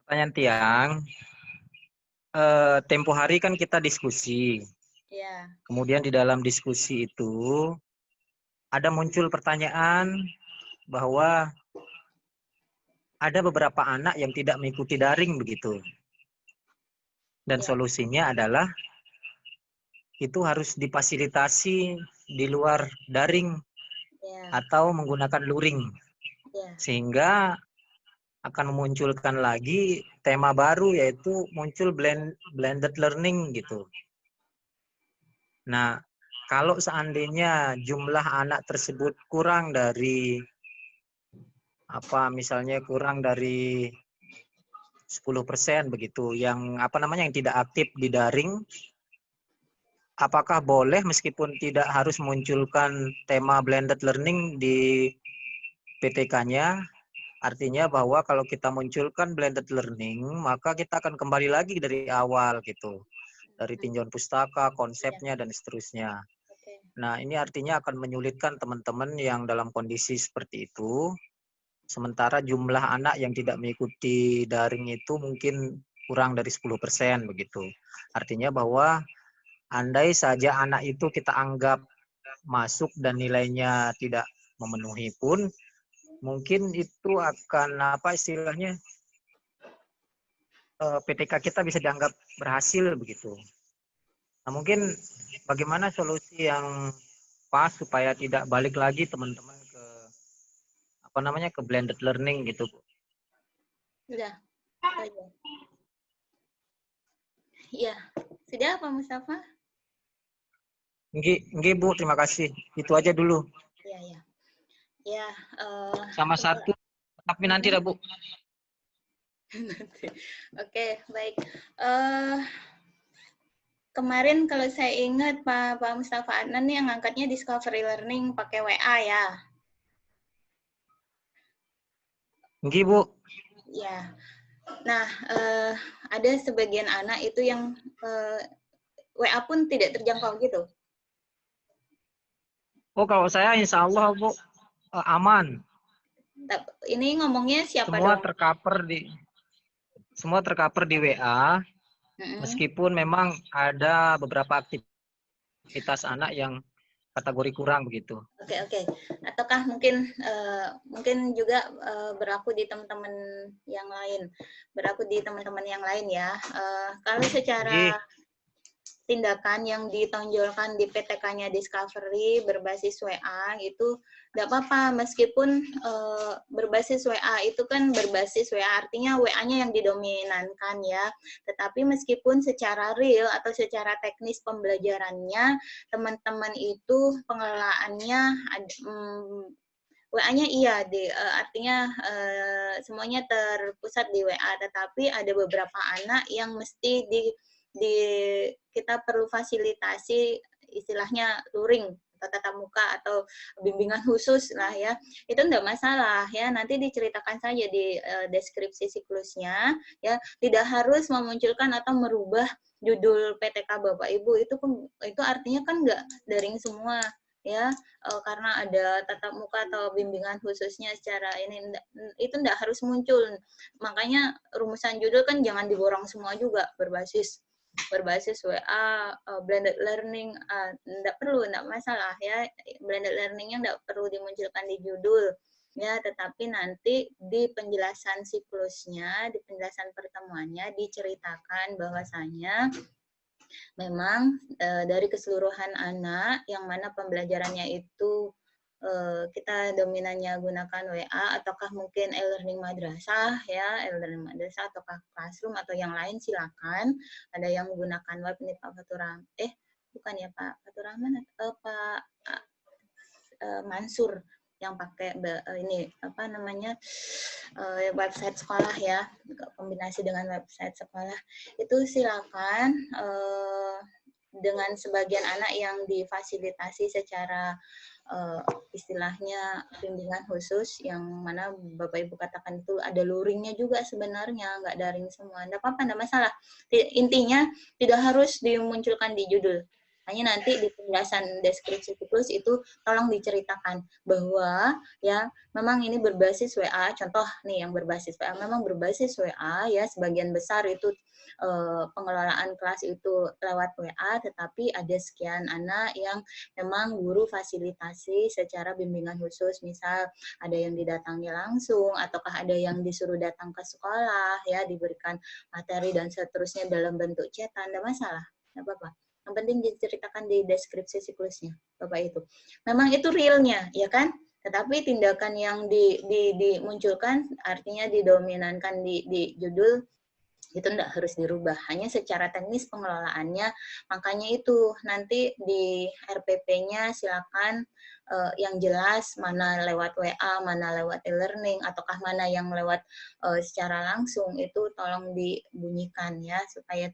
pertanyaan Tiang, tempo hari kan kita diskusi. Ya. Kemudian di dalam diskusi itu ada muncul pertanyaan bahwa ada beberapa anak yang tidak mengikuti daring begitu. Dan solusinya adalah itu harus difasilitasi di luar daring atau menggunakan luring. Sehingga akan memunculkan lagi tema baru yaitu muncul blended learning gitu. Nah, kalau seandainya jumlah anak tersebut kurang dari misalnya kurang dari 10% begitu yang yang tidak aktif di daring, apakah boleh meskipun tidak harus munculkan tema blended learning di PTK-nya? Artinya bahwa kalau kita munculkan blended learning, maka kita akan kembali lagi dari awal gitu. Dari tinjauan pustaka, konsepnya dan seterusnya. Nah, ini artinya akan menyulitkan teman-teman yang dalam kondisi seperti itu. Sementara jumlah anak yang tidak mengikuti daring itu mungkin kurang dari 10% begitu. Artinya bahwa andai saja anak itu kita anggap masuk dan nilainya tidak memenuhi pun, mungkin itu akan PTK kita bisa dianggap berhasil begitu. Nah, mungkin bagaimana solusi yang pas supaya tidak balik lagi teman-teman ke blended learning gitu, Bu. Sudah. Iya. Sudah Pak Mustafa? Nggih, Bu, terima kasih. Itu aja dulu. Iya. Ya, sama satu, tapi nanti dah, Bu. Oke, baik. Kemarin kalau saya ingat Pak Mustafa Adnan nih yang angkatnya Discovery Learning pakai WA ya. Nggih, Bu. Ya. Nah, ada sebagian anak itu yang WA pun tidak terjangkau gitu. Oh, kalau saya insya Allah, Bu, aman. Ini ngomongnya siapa semua dong? Semua tercover di WA, meskipun memang ada beberapa aktivitas anak yang kategori kurang begitu. Oke. Ataukah mungkin juga berlaku di teman-teman yang lain, ya. Kalau secara tindakan yang ditonjolkan di PTK-nya Discovery berbasis WA itu tidak apa-apa, meskipun berbasis WA itu kan berbasis WA artinya WA-nya yang didominankan ya, tetapi meskipun secara real atau secara teknis pembelajarannya teman-teman itu pengelolaannya WA-nya iya, artinya semuanya terpusat di WA, tetapi ada beberapa anak yang mesti kita perlu fasilitasi istilahnya luring atau tatap muka atau bimbingan khusus lah ya, itu enggak masalah ya, nanti diceritakan saja di deskripsi siklusnya ya, tidak harus memunculkan atau merubah judul PTK Bapak Ibu, itu artinya kan enggak daring semua ya, karena ada tatap muka atau bimbingan khususnya secara ini itu enggak harus muncul. Makanya rumusan judul kan jangan diborong semua juga berbasis WA, blended learning, enggak perlu, enggak masalah ya, blended learningnya enggak perlu dimunculkan di judul ya, tetapi nanti di penjelasan siklusnya, di penjelasan pertemuannya diceritakan bahwasanya memang dari keseluruhan anak yang mana pembelajarannya itu kita dominannya gunakan WA ataukah mungkin e-learning madrasah ya, e-learning madrasah ataukah classroom atau yang lain silakan. Ada yang menggunakan web ini Pak Fatur Rahman, bukan ya Pak Fatur Rahman, Pak Mansur yang pakai ini apa namanya website sekolah ya, kombinasi dengan website sekolah itu silakan. Dengan sebagian anak yang difasilitasi secara istilahnya bimbingan khusus yang mana Bapak Ibu katakan itu ada luringnya juga sebenarnya, nggak daring semua, nggak apa-apa, nggak masalah. Intinya tidak harus dimunculkan di judul, hanya nanti di penjelasan deskripsi siklus itu tolong diceritakan bahwa ya memang ini berbasis WA, contoh nih yang berbasis WA, memang berbasis WA ya, sebagian besar itu pengelolaan kelas itu lewat WA, tetapi ada sekian anak yang memang guru fasilitasi secara bimbingan khusus, misal ada yang didatangi langsung, ataukah ada yang disuruh datang ke sekolah, ya diberikan materi dan seterusnya dalam bentuk cetan, tidak masalah, tidak apa-apa. Yang penting diceritakan di deskripsi siklusnya, Bapak itu. Memang itu realnya, ya kan? Tetapi tindakan yang dimunculkan, artinya didominankan di judul, itu tidak harus dirubah, hanya secara teknis pengelolaannya. Makanya itu nanti di RPP-nya silakan yang jelas mana lewat WA, mana lewat e-learning, ataukah mana yang lewat secara langsung, itu tolong dibunyikan ya, supaya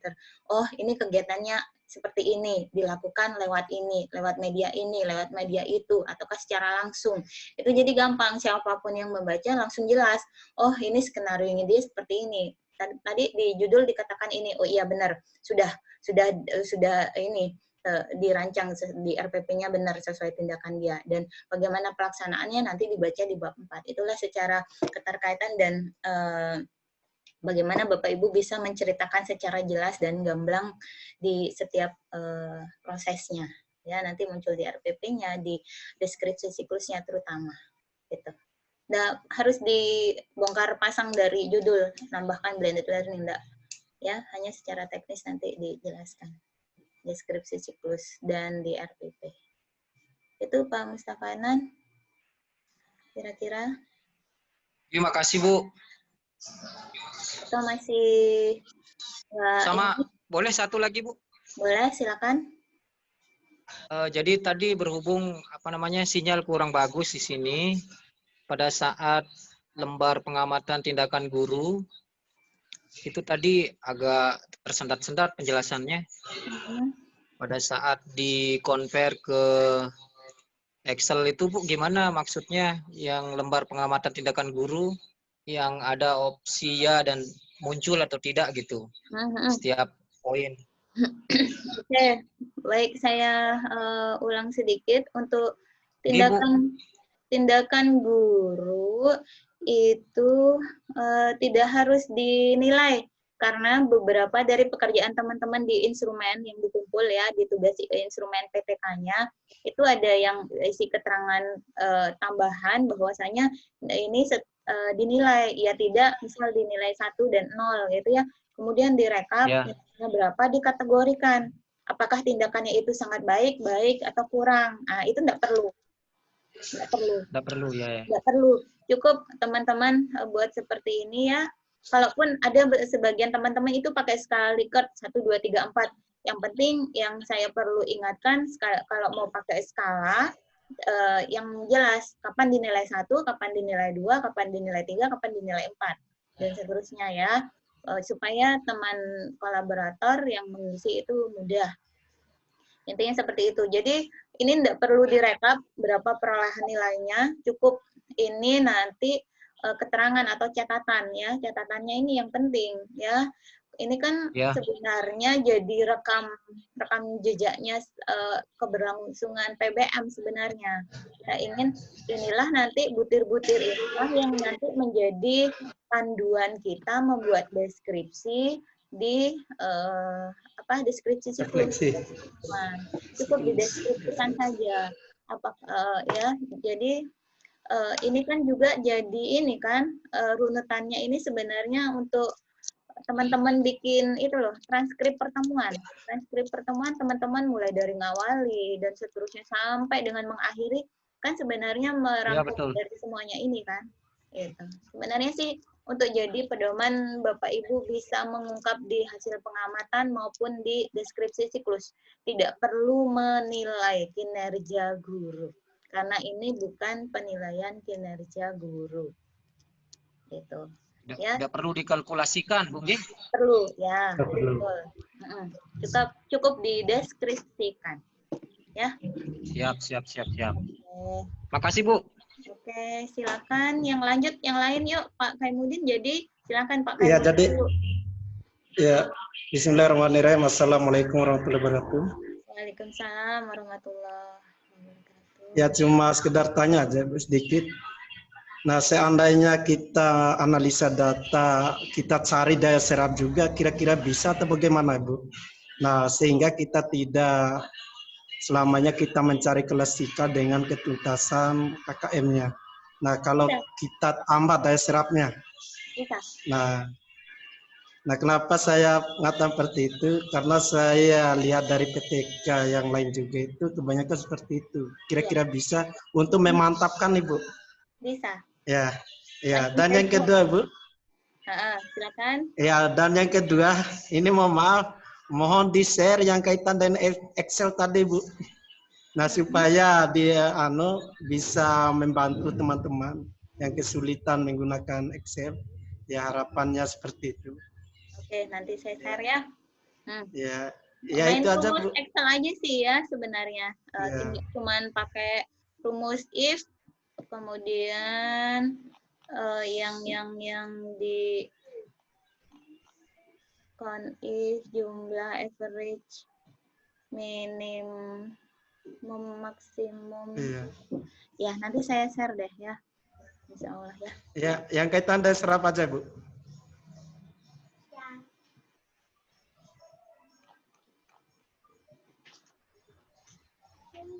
ini kegiatannya seperti ini, dilakukan lewat ini, lewat media ini, lewat media itu, ataukah secara langsung. Itu jadi gampang, siapapun yang membaca langsung jelas, oh ini skenario-nya dia seperti ini. Tadi di judul dikatakan ini, oh iya benar, sudah ini dirancang di RPP-nya benar sesuai tindakan dia, dan bagaimana pelaksanaannya nanti dibaca di bab 4. Itulah secara keterkaitan dan bagaimana Bapak Ibu bisa menceritakan secara jelas dan gamblang di setiap prosesnya. Ya, nanti muncul di RPP-nya, di deskripsi siklusnya terutama. Gitu. Nggak harus dibongkar pasang dari judul, nambahkan blended learning, enggak. Ya, hanya secara teknis nanti dijelaskan. Deskripsi siklus dan di RPP. Itu Pak Mustafa Anan, kira-kira. Terima kasih Bu. Atau masih sama ini? Boleh satu lagi Bu? Boleh, silakan. Jadi tadi berhubung sinyal kurang bagus di sini pada saat lembar pengamatan tindakan guru itu tadi agak tersendat-sendat penjelasannya. Pada saat di-convert ke Excel itu Bu, gimana maksudnya yang lembar pengamatan tindakan guru yang ada opsi ya dan muncul atau tidak gitu setiap poin. Oke, baik, saya ulang sedikit untuk tindakan guru itu tidak harus dinilai karena beberapa dari pekerjaan teman-teman di instrumen yang dikumpul ya, di tugas instrumen PTK-nya itu ada yang isi keterangan tambahan bahwasanya ini dinilai ya tidak, misal dinilai 1 dan 0 gitu ya, kemudian direkap berapa, dikategorikan apakah tindakannya itu sangat baik atau kurang. Nah, itu enggak perlu. Enggak perlu. Cukup teman-teman buat seperti ini ya. Kalaupun ada sebagian teman-teman itu pakai skala Likert 1 2 3 4. Yang penting yang saya perlu ingatkan, kalau mau pakai skala yang jelas kapan dinilai 1, kapan dinilai 2, kapan dinilai 3, kapan dinilai 4 dan seterusnya ya. Supaya teman kolaborator yang mengisi itu mudah. Intinya seperti itu. Jadi ini tidak perlu direkap berapa perolehan nilainya, cukup ini nanti keterangan atau catatan ya. Catatannya ini yang penting ya. Ini kan Ya. sebenarnya jadi rekam jejaknya keberlangsungan PBM sebenarnya. Kita ingin inilah nanti butir-butir inilah yang nanti menjadi panduan kita membuat deskripsi di deskripsi siklus. Refleksi. Nah, cukup dideskripsikan saja. Ya, jadi ini kan juga jadi ini kan runutannya ini sebenarnya untuk teman-teman bikin itu loh, transkrip pertemuan. Transkrip pertemuan teman-teman mulai dari ngawali dan seterusnya sampai dengan mengakhiri kan sebenarnya merangkum betul. dari semuanya ini kan. Gitu. Sebenarnya sih untuk jadi pedoman Bapak Ibu bisa mengungkap di hasil pengamatan maupun di deskripsi siklus. Tidak perlu menilai kinerja guru. Karena ini bukan penilaian kinerja guru. Gitu. Ya. Tidak perlu dikalkulasikan, Bu. Perlu, ya. Tidak perlu. Betul. Cukup dideskripsikan. Ya. Siap. Oke. Makasih, Bu. Oke, silakan. Yang lanjut, yang lain yuk, Pak Kaimuddin. Jadi, silakan Pak Iya, Kaimuddin. jadi ya, Bismillahirrahmanirrahim. Assalamualaikum warahmatullahi wabarakatuh. Waalaikumsalam warahmatullahi wabarakatuh. Ya, cuma sekedar tanya aja Bu, sedikit. Nah, seandainya kita analisa data, kita cari daya serap juga, kira-kira bisa atau bagaimana, Bu? Nah, sehingga kita tidak selamanya kita mencari klasika dengan ketuntasan KKM-nya. Nah, kalau kita tambah daya serapnya. Bisa. Nah, kenapa saya mengatakan seperti itu? Karena saya lihat dari PTK yang lain juga itu kebanyakan seperti itu. Kira-kira bisa untuk memantapkan, Ibu. Bisa. Ya. Dan yang kedua, Bu. Silakan. Ya, dan yang kedua, ini mohon di-share yang kaitan dengan Excel tadi, Bu. Nah, supaya dia bisa membantu teman-teman yang kesulitan menggunakan Excel. Ya, harapannya seperti itu. Oke, nanti saya share ya. Ya Main itu aja, rumus Bu. Excel aja sih ya sebenarnya. Cuman pakai rumus if, kemudian yang di if jumlah average minimum maksimum. Ya, nanti saya share deh ya. Insya Allah ya. Ya, yang kaitan daya serap aja, Bu.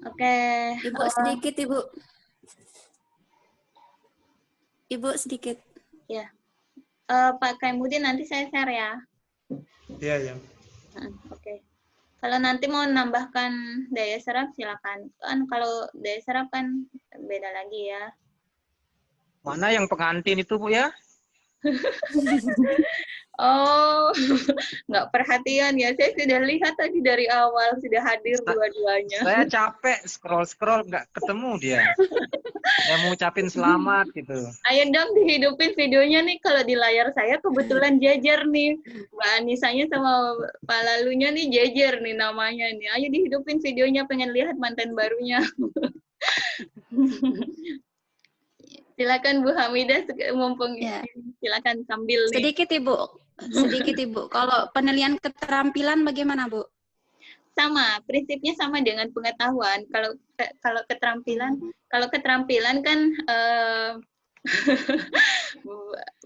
Oke. Ibu sedikit, Ibu. Ibu sedikit. Ya. Pak Kaimuddin nanti saya share ya. Iya. Oke. Kalau nanti mau nambahkan daya serap silakan. Kan kalau daya serap kan beda lagi ya. Mana yang pengantin itu, Bu, ya? Oh, nggak perhatian ya. Saya sudah lihat tadi dari awal sudah hadir dua-duanya. Saya capek scroll nggak ketemu dia. Saya mau ucapin selamat gitu. Ayo dong dihidupin videonya nih. Kalau di layar saya kebetulan jajar nih. Mbak Anisanya sama Pak Lalunya nih jajar nih namanya nih. Ayo dihidupin videonya, pengen lihat mantan barunya. Silakan Bu Hamidah, mumpung silakan sambil nih. Sedikit Ibu. Kalau penilaian keterampilan bagaimana, Bu? Sama, prinsipnya sama dengan pengetahuan. Kalau keterampilan kan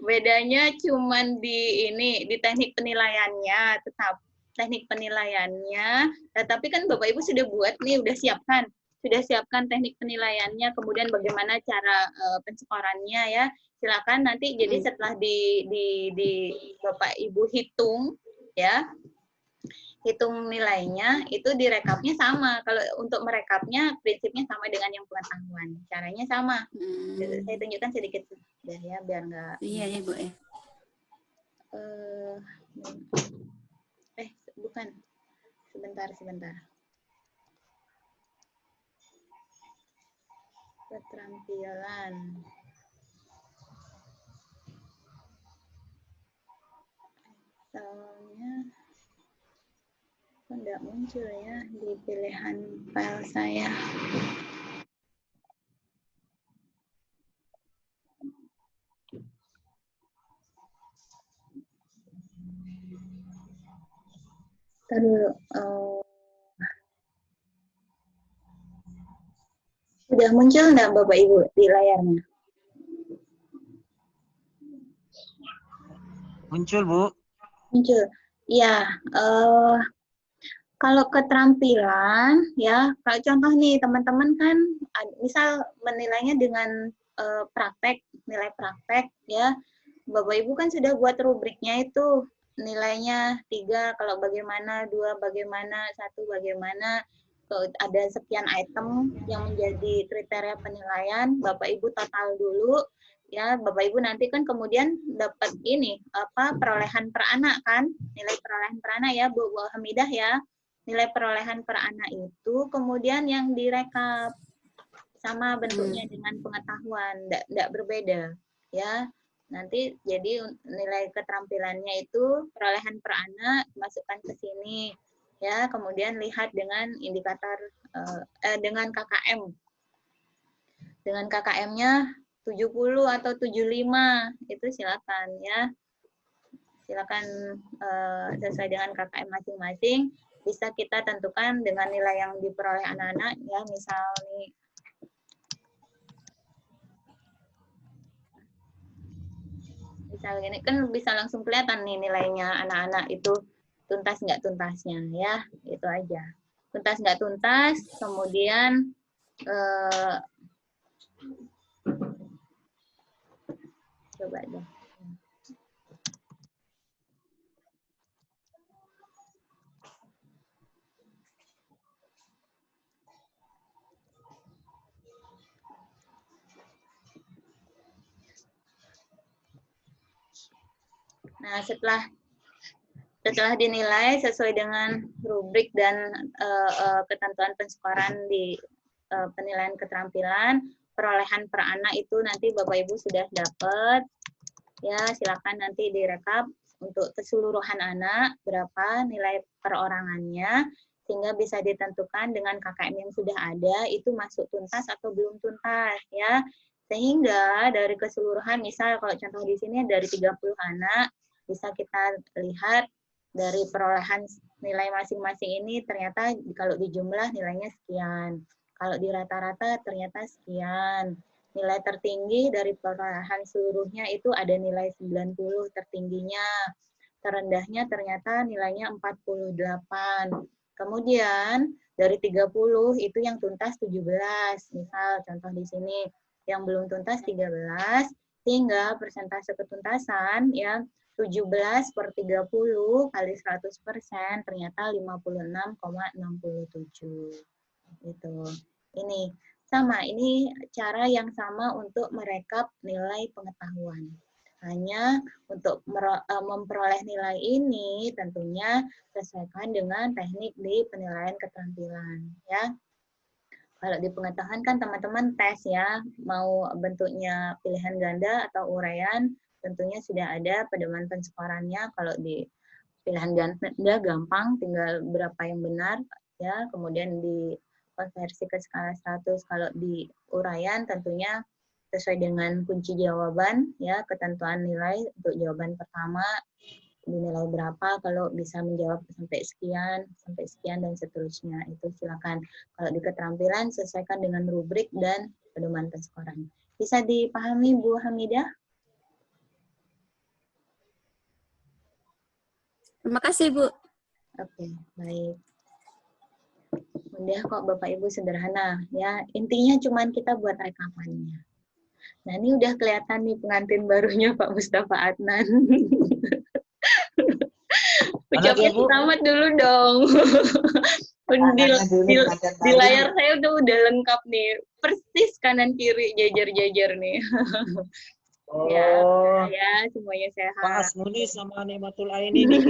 bedanya cuman di teknik penilaiannya, tapi kan Bapak Ibu sudah buat nih, sudah siapkan teknik penilaiannya, kemudian bagaimana cara penskorannya ya. Silakan nanti jadi setelah di Bapak Ibu hitung ya. Hitung nilainya itu direkapnya sama. Kalau untuk merekapnya prinsipnya sama dengan yang pengetahuan. Caranya sama. Saya tunjukkan sedikit ya biar nggak. Iya ya, Bu. Bukan. Sebentar. Keterampilan. Soalnya Kok nggak muncul ya di pilihan file saya. Ntar dulu. Sudah muncul nggak Bapak Ibu di layarnya? Muncul, Bu. Muncul. Ya, kalau keterampilan ya, kalau contoh nih teman-teman kan misal menilainya dengan praktek, nilai praktek ya. Bapak Ibu kan sudah buat rubriknya itu, nilainya 3 kalau bagaimana, 2 bagaimana, 1 bagaimana. Ada sekian item yang menjadi kriteria penilaian, Bapak Ibu total dulu ya. Bapak Ibu nanti kan kemudian dapat ini perolehan per anak kan, nilai perolehan per anak ya Bu Hamidah ya. Nilai perolehan per anak itu kemudian yang direkap sama bentuknya dengan pengetahuan, enggak berbeda ya. Nanti jadi nilai keterampilannya itu perolehan per anak masukkan ke sini ya, kemudian lihat dengan indikator dengan KKM. Dengan KKM-nya 70 atau 75 itu silakan ya. Silakan sesuai dengan KKM masing-masing, bisa kita tentukan dengan nilai yang diperoleh anak-anak ya, misal nih misal ini kan bisa langsung kelihatan nih nilainya anak-anak itu tuntas nggak tuntasnya ya, itu aja. Tuntas nggak tuntas, kemudian coba deh. Nah, setelah dinilai sesuai dengan rubrik dan ketentuan penskoran di penilaian keterampilan, perolehan per anak itu nanti Bapak Ibu sudah dapat. Ya, silakan nanti direkap untuk keseluruhan anak berapa nilai perorangannya, sehingga bisa ditentukan dengan KKM yang sudah ada itu masuk tuntas atau belum tuntas ya. Sehingga dari keseluruhan, misal kalau contoh di sini dari 30 anak, bisa kita lihat dari perolehan nilai masing-masing ini ternyata kalau dijumlah nilainya sekian. Kalau di rata-rata ternyata sekian. Nilai tertinggi dari perolehan seluruhnya itu ada nilai 90 tertingginya. Terendahnya ternyata nilainya 48. Kemudian dari 30 itu yang tuntas 17. Misal contoh di sini yang belum tuntas 13, sehingga persentase ketuntasan ya 17 per 30 kali 100% ternyata 56,67. Gitu. Ini sama, ini cara yang sama untuk merekap nilai pengetahuan. Hanya untuk memperoleh nilai ini tentunya sesuaikan dengan teknik di penilaian keterampilan ya. Kalau di pengetahuan kan teman-teman tes ya, mau bentuknya pilihan ganda atau uraian, tentunya sudah ada pedoman penskorannya. Kalau di pilihan ganda gampang, tinggal berapa yang benar ya, kemudian di konversi ke skala 100. Kalau di uraian tentunya sesuai dengan kunci jawaban ya, ketentuan nilai untuk jawaban pertama dinilai berapa, kalau bisa menjawab sampai sekian dan seterusnya, itu silakan. Kalau di keterampilan sesuaikan dengan rubrik dan pedoman penskoran. Bisa dipahami Bu Hamidah? Terima kasih, Bu. Oke, baik. Mudah kok Bapak Ibu, sederhana ya. Intinya cuman kita buat rekapannya. Nah, ini udah kelihatan nih pengantin barunya Pak Mustafa Adnan. Ucapin selamat dulu dong. Di layar saya udah lengkap nih. Persis kanan kiri jajar-jajar nih. Oh, ya, semuanya sehat. Pak Asmuni sama Nikmatul Aini ini.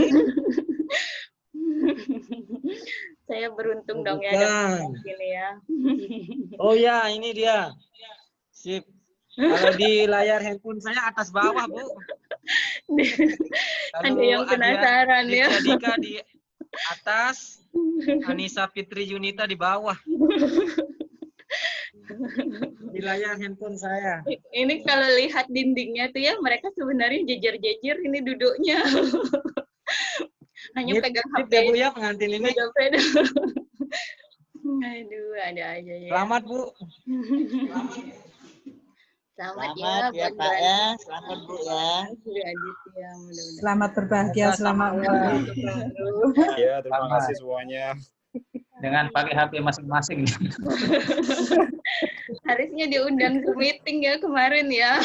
Saya beruntung dong ya dapat ini ya. Oh ya, ini dia. Sip. Kalau di layar handphone saya atas bawah, Bu. Ada yang penasaran ya. Dika di atas, Anissa Fitri Junita di bawah. Di layar handphone saya. Ini kalau lihat dindingnya tuh ya, mereka sebenarnya jejer-jejer ini duduknya. Hanya pegang Tip HP. ya Bu ya pengantin ini. Beda-beda. Aduh, ada aja ya. Selamat Bu. Selamat Selamat ya buat Pak Mbak ya. Selamat Bu ya. Sri Aditya, mudah-mudahan. Selamat berbahagia, selamat melanjutkan baru. Ya, terima kasih semuanya. Dengan pakai HP masing-masing. Harusnya diundang ke meeting ya kemarin ya.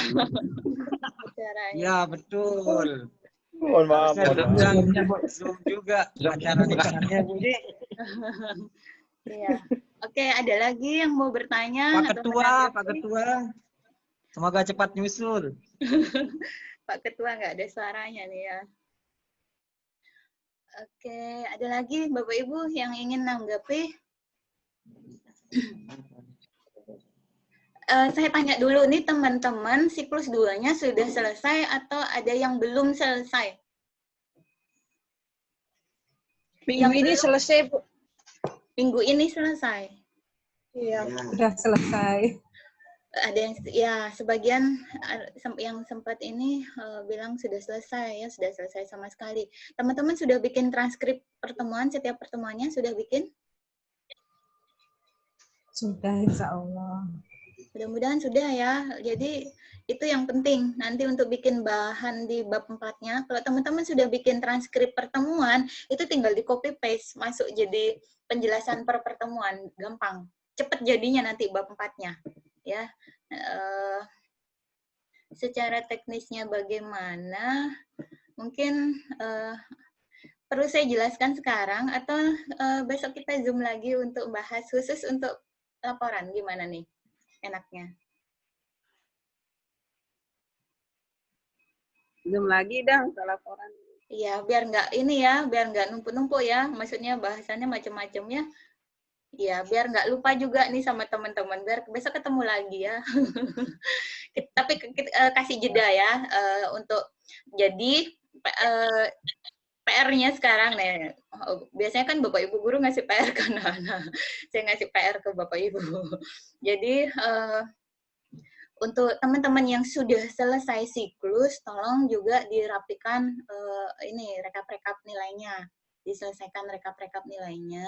Acaranya. Ya betul. Mohon maaf. Harusnya Zoom juga acara nikahannya Bu. Iya. Oke, ada lagi yang mau bertanya? Pak Ketua, Pak Ketua. Semoga cepat nyusul. Pak Ketua nggak ada suaranya nih ya. Oke, ada lagi Bapak Ibu yang ingin menanggapi? Saya tanya dulu nih teman-teman, siklus 2-nya sudah selesai atau ada yang belum selesai? Minggu ini selesai, Bu. Minggu ini selesai. Iya. Sudah selesai. Ada yang ya sebagian yang sempat ini bilang sudah selesai ya, sudah selesai sama sekali. Teman-teman sudah bikin transkrip pertemuan, setiap pertemuannya sudah bikin? Sudah, insya Allah. Mudah-mudahan sudah ya. Jadi itu yang penting nanti untuk bikin bahan di bab 4-nya. Kalau teman-teman sudah bikin transkrip pertemuan, itu tinggal di copy paste masuk jadi penjelasan per pertemuan, gampang. Cepet jadinya nanti bab 4-nya. Ya, secara teknisnya bagaimana? Mungkin perlu saya jelaskan sekarang atau besok kita zoom lagi untuk bahas khusus untuk laporan gimana nih enaknya? Zoom lagi dah untuk laporan. Iya, biar nggak ini ya, biar nggak numpuk-numpuk ya. Maksudnya bahasannya macam-macam ya. Ya, biar nggak lupa juga nih sama teman-teman. Biar besok ketemu lagi ya. Tapi kasih jeda ya untuk jadi PR-nya sekarang nih. Biasanya kan Bapak Ibu guru ngasih PR ke anak-anak. Saya ngasih PR ke Bapak Ibu. Jadi untuk teman-teman yang sudah selesai siklus, tolong juga dirapikan ini rekap-rekap nilainya. Diselesaikan rekap-rekap nilainya,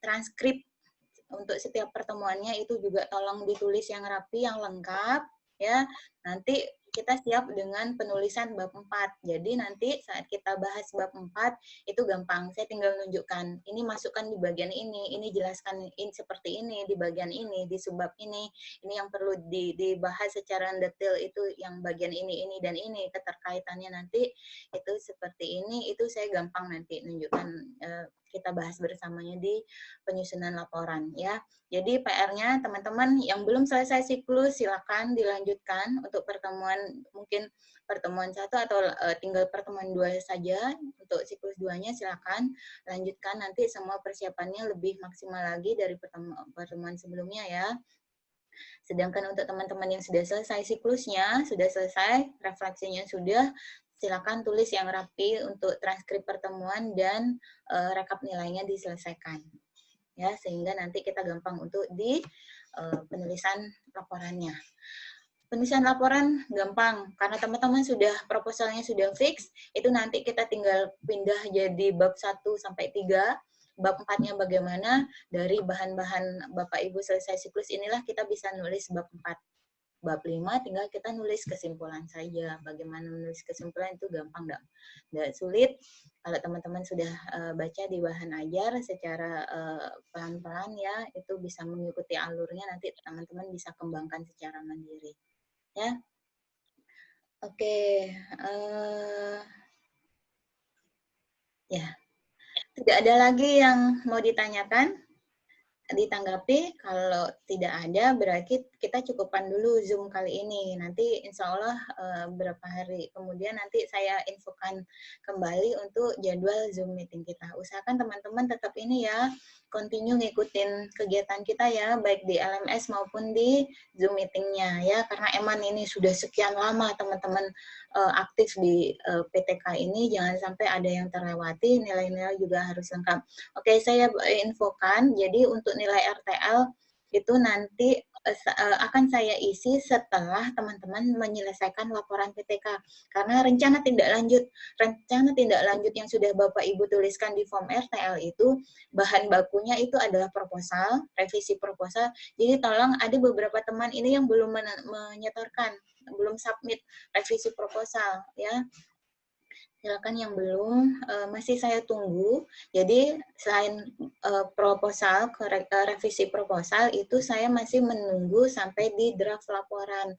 transkrip untuk setiap pertemuannya itu juga tolong ditulis yang rapi, yang lengkap, ya. Nanti kita siap dengan penulisan bab 4. Jadi nanti saat kita bahas bab 4 itu gampang. Saya tinggal nunjukkan, ini masukkan di bagian ini jelaskan ini seperti ini di bagian ini, di subbab ini yang perlu dibahas secara detail itu yang bagian ini dan ini keterkaitannya nanti itu seperti ini, itu saya gampang nanti nunjukkan kita bahas bersamanya di penyusunan laporan ya. Jadi PR-nya teman-teman yang belum selesai siklus silakan dilanjutkan untuk pertemuan, mungkin pertemuan 1 atau tinggal pertemuan 2 saja untuk siklus 2-nya silakan lanjutkan, nanti semua persiapannya lebih maksimal lagi dari pertemuan sebelumnya ya. Sedangkan untuk teman-teman yang sudah selesai siklusnya, sudah selesai refleksinya sudah, silakan tulis yang rapi untuk transkrip pertemuan dan rekap nilainya diselesaikan. Ya, sehingga nanti kita gampang untuk di penulisan laporannya. Penulisan laporan gampang, karena teman-teman sudah proposalnya sudah fix, itu nanti kita tinggal pindah jadi bab 1 sampai 3, bab 4-nya bagaimana, dari bahan-bahan Bapak Ibu selesai siklus inilah kita bisa nulis bab 4. Bab 5 tinggal kita nulis kesimpulan saja. Bagaimana menulis kesimpulan itu gampang, enggak sulit. Kalau teman-teman sudah baca di bahan ajar secara pelan-pelan ya, itu bisa mengikuti alurnya, nanti teman-teman bisa kembangkan secara mandiri. Ya. Oke. Ya. Tidak ada lagi yang mau ditanyakan? Ditanggapi, kalau tidak ada berarti kita cukupkan dulu Zoom kali ini. Nanti insya Allah beberapa hari kemudian nanti saya infokan kembali untuk jadwal Zoom meeting kita. Usahakan teman-teman tetap ini ya, continue ngikutin kegiatan kita ya, baik di LMS maupun di Zoom meetingnya ya, karena emang ini sudah sekian lama teman-teman aktif di PTK ini, jangan sampai ada yang terlewati, nilai-nilai juga harus lengkap. Oke, saya infokan, jadi untuk nilai RTL itu nanti akan saya isi setelah teman-teman menyelesaikan laporan PTK. Karena rencana tindak lanjut yang sudah Bapak Ibu tuliskan di form RTL itu, bahan bakunya itu adalah proposal, revisi proposal. Jadi tolong, ada beberapa teman ini yang belum menyetorkan, belum submit revisi proposal ya. Silakan yang belum, masih saya tunggu. Jadi selain proposal, revisi proposal, itu saya masih menunggu sampai di draft laporan.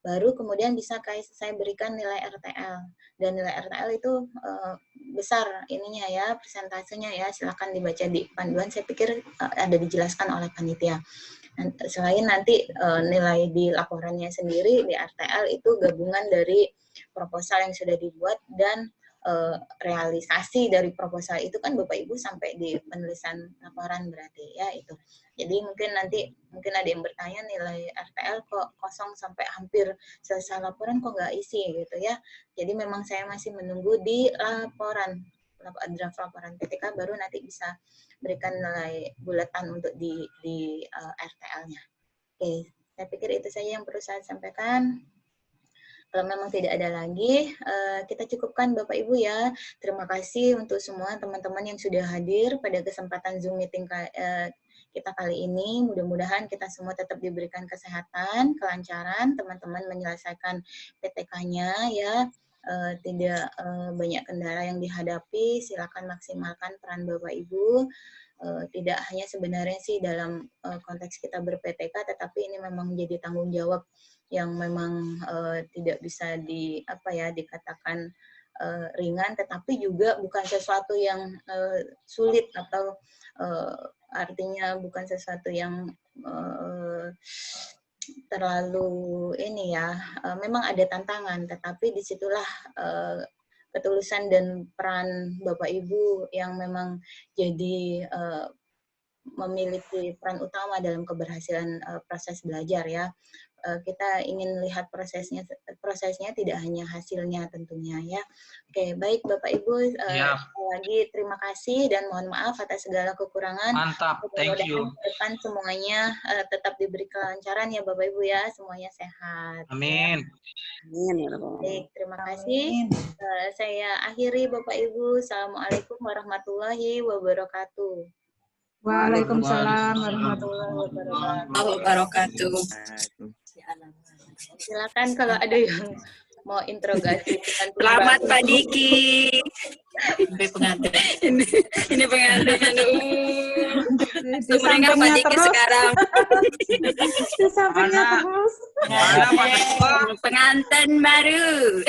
Baru kemudian bisa saya berikan nilai RTL. Dan nilai RTL itu besar ininya ya, persentasenya ya. Silakan dibaca di panduan, saya pikir ada dijelaskan oleh panitia. Selain nanti nilai di laporannya sendiri, di RTL itu gabungan dari proposal yang sudah dibuat dan realisasi dari proposal itu kan Bapak Ibu sampai di penulisan laporan berarti ya itu. Jadi mungkin ada yang bertanya nilai RTL kok kosong sampai hampir selesai laporan kok nggak isi gitu ya. Jadi memang saya masih menunggu di laporan, draft laporan PTK, baru nanti bisa berikan nilai bulatan untuk di RTL-nya. Oke, saya pikir itu saja yang perlu saya sampaikan. Kalau memang tidak ada lagi, kita cukupkan Bapak Ibu ya. Terima kasih untuk semua teman-teman yang sudah hadir pada kesempatan Zoom meeting kita kali ini. Mudah-mudahan kita semua tetap diberikan kesehatan, kelancaran, teman-teman menyelesaikan PTK-nya ya. Tidak banyak kendala yang dihadapi, silakan maksimalkan peran Bapak Ibu. Tidak hanya sebenarnya sih dalam konteks kita ber-PTK, tetapi ini memang menjadi tanggung jawab yang memang tidak bisa dikatakan ringan, tetapi juga bukan sesuatu yang sulit atau artinya bukan sesuatu yang terlalu ini ya. Memang ada tantangan, tetapi disitulah ketulusan dan peran Bapak Ibu yang memang jadi memiliki peran utama dalam keberhasilan proses belajar ya. Kita ingin lihat prosesnya tidak hanya hasilnya tentunya ya. Oke, baik Bapak Ibu, lagi terima kasih dan mohon maaf atas segala kekurangan. Mantap, thank you. Depan semuanya tetap diberi kelancaran ya Bapak Ibu ya, semuanya sehat. Amin. Baik, terima kasih. Saya akhiri Bapak Ibu. Assalamualaikum warahmatullahi wabarakatuh. Waalaikumsalam warahmatullahi wabarakatuh. Silakan kalau ada yang mau interogasi. Selamat Pak Diki. Ini pengantin. Mendengar Pak Diki sekarang. Di sampingnya terus. Pengantin baru.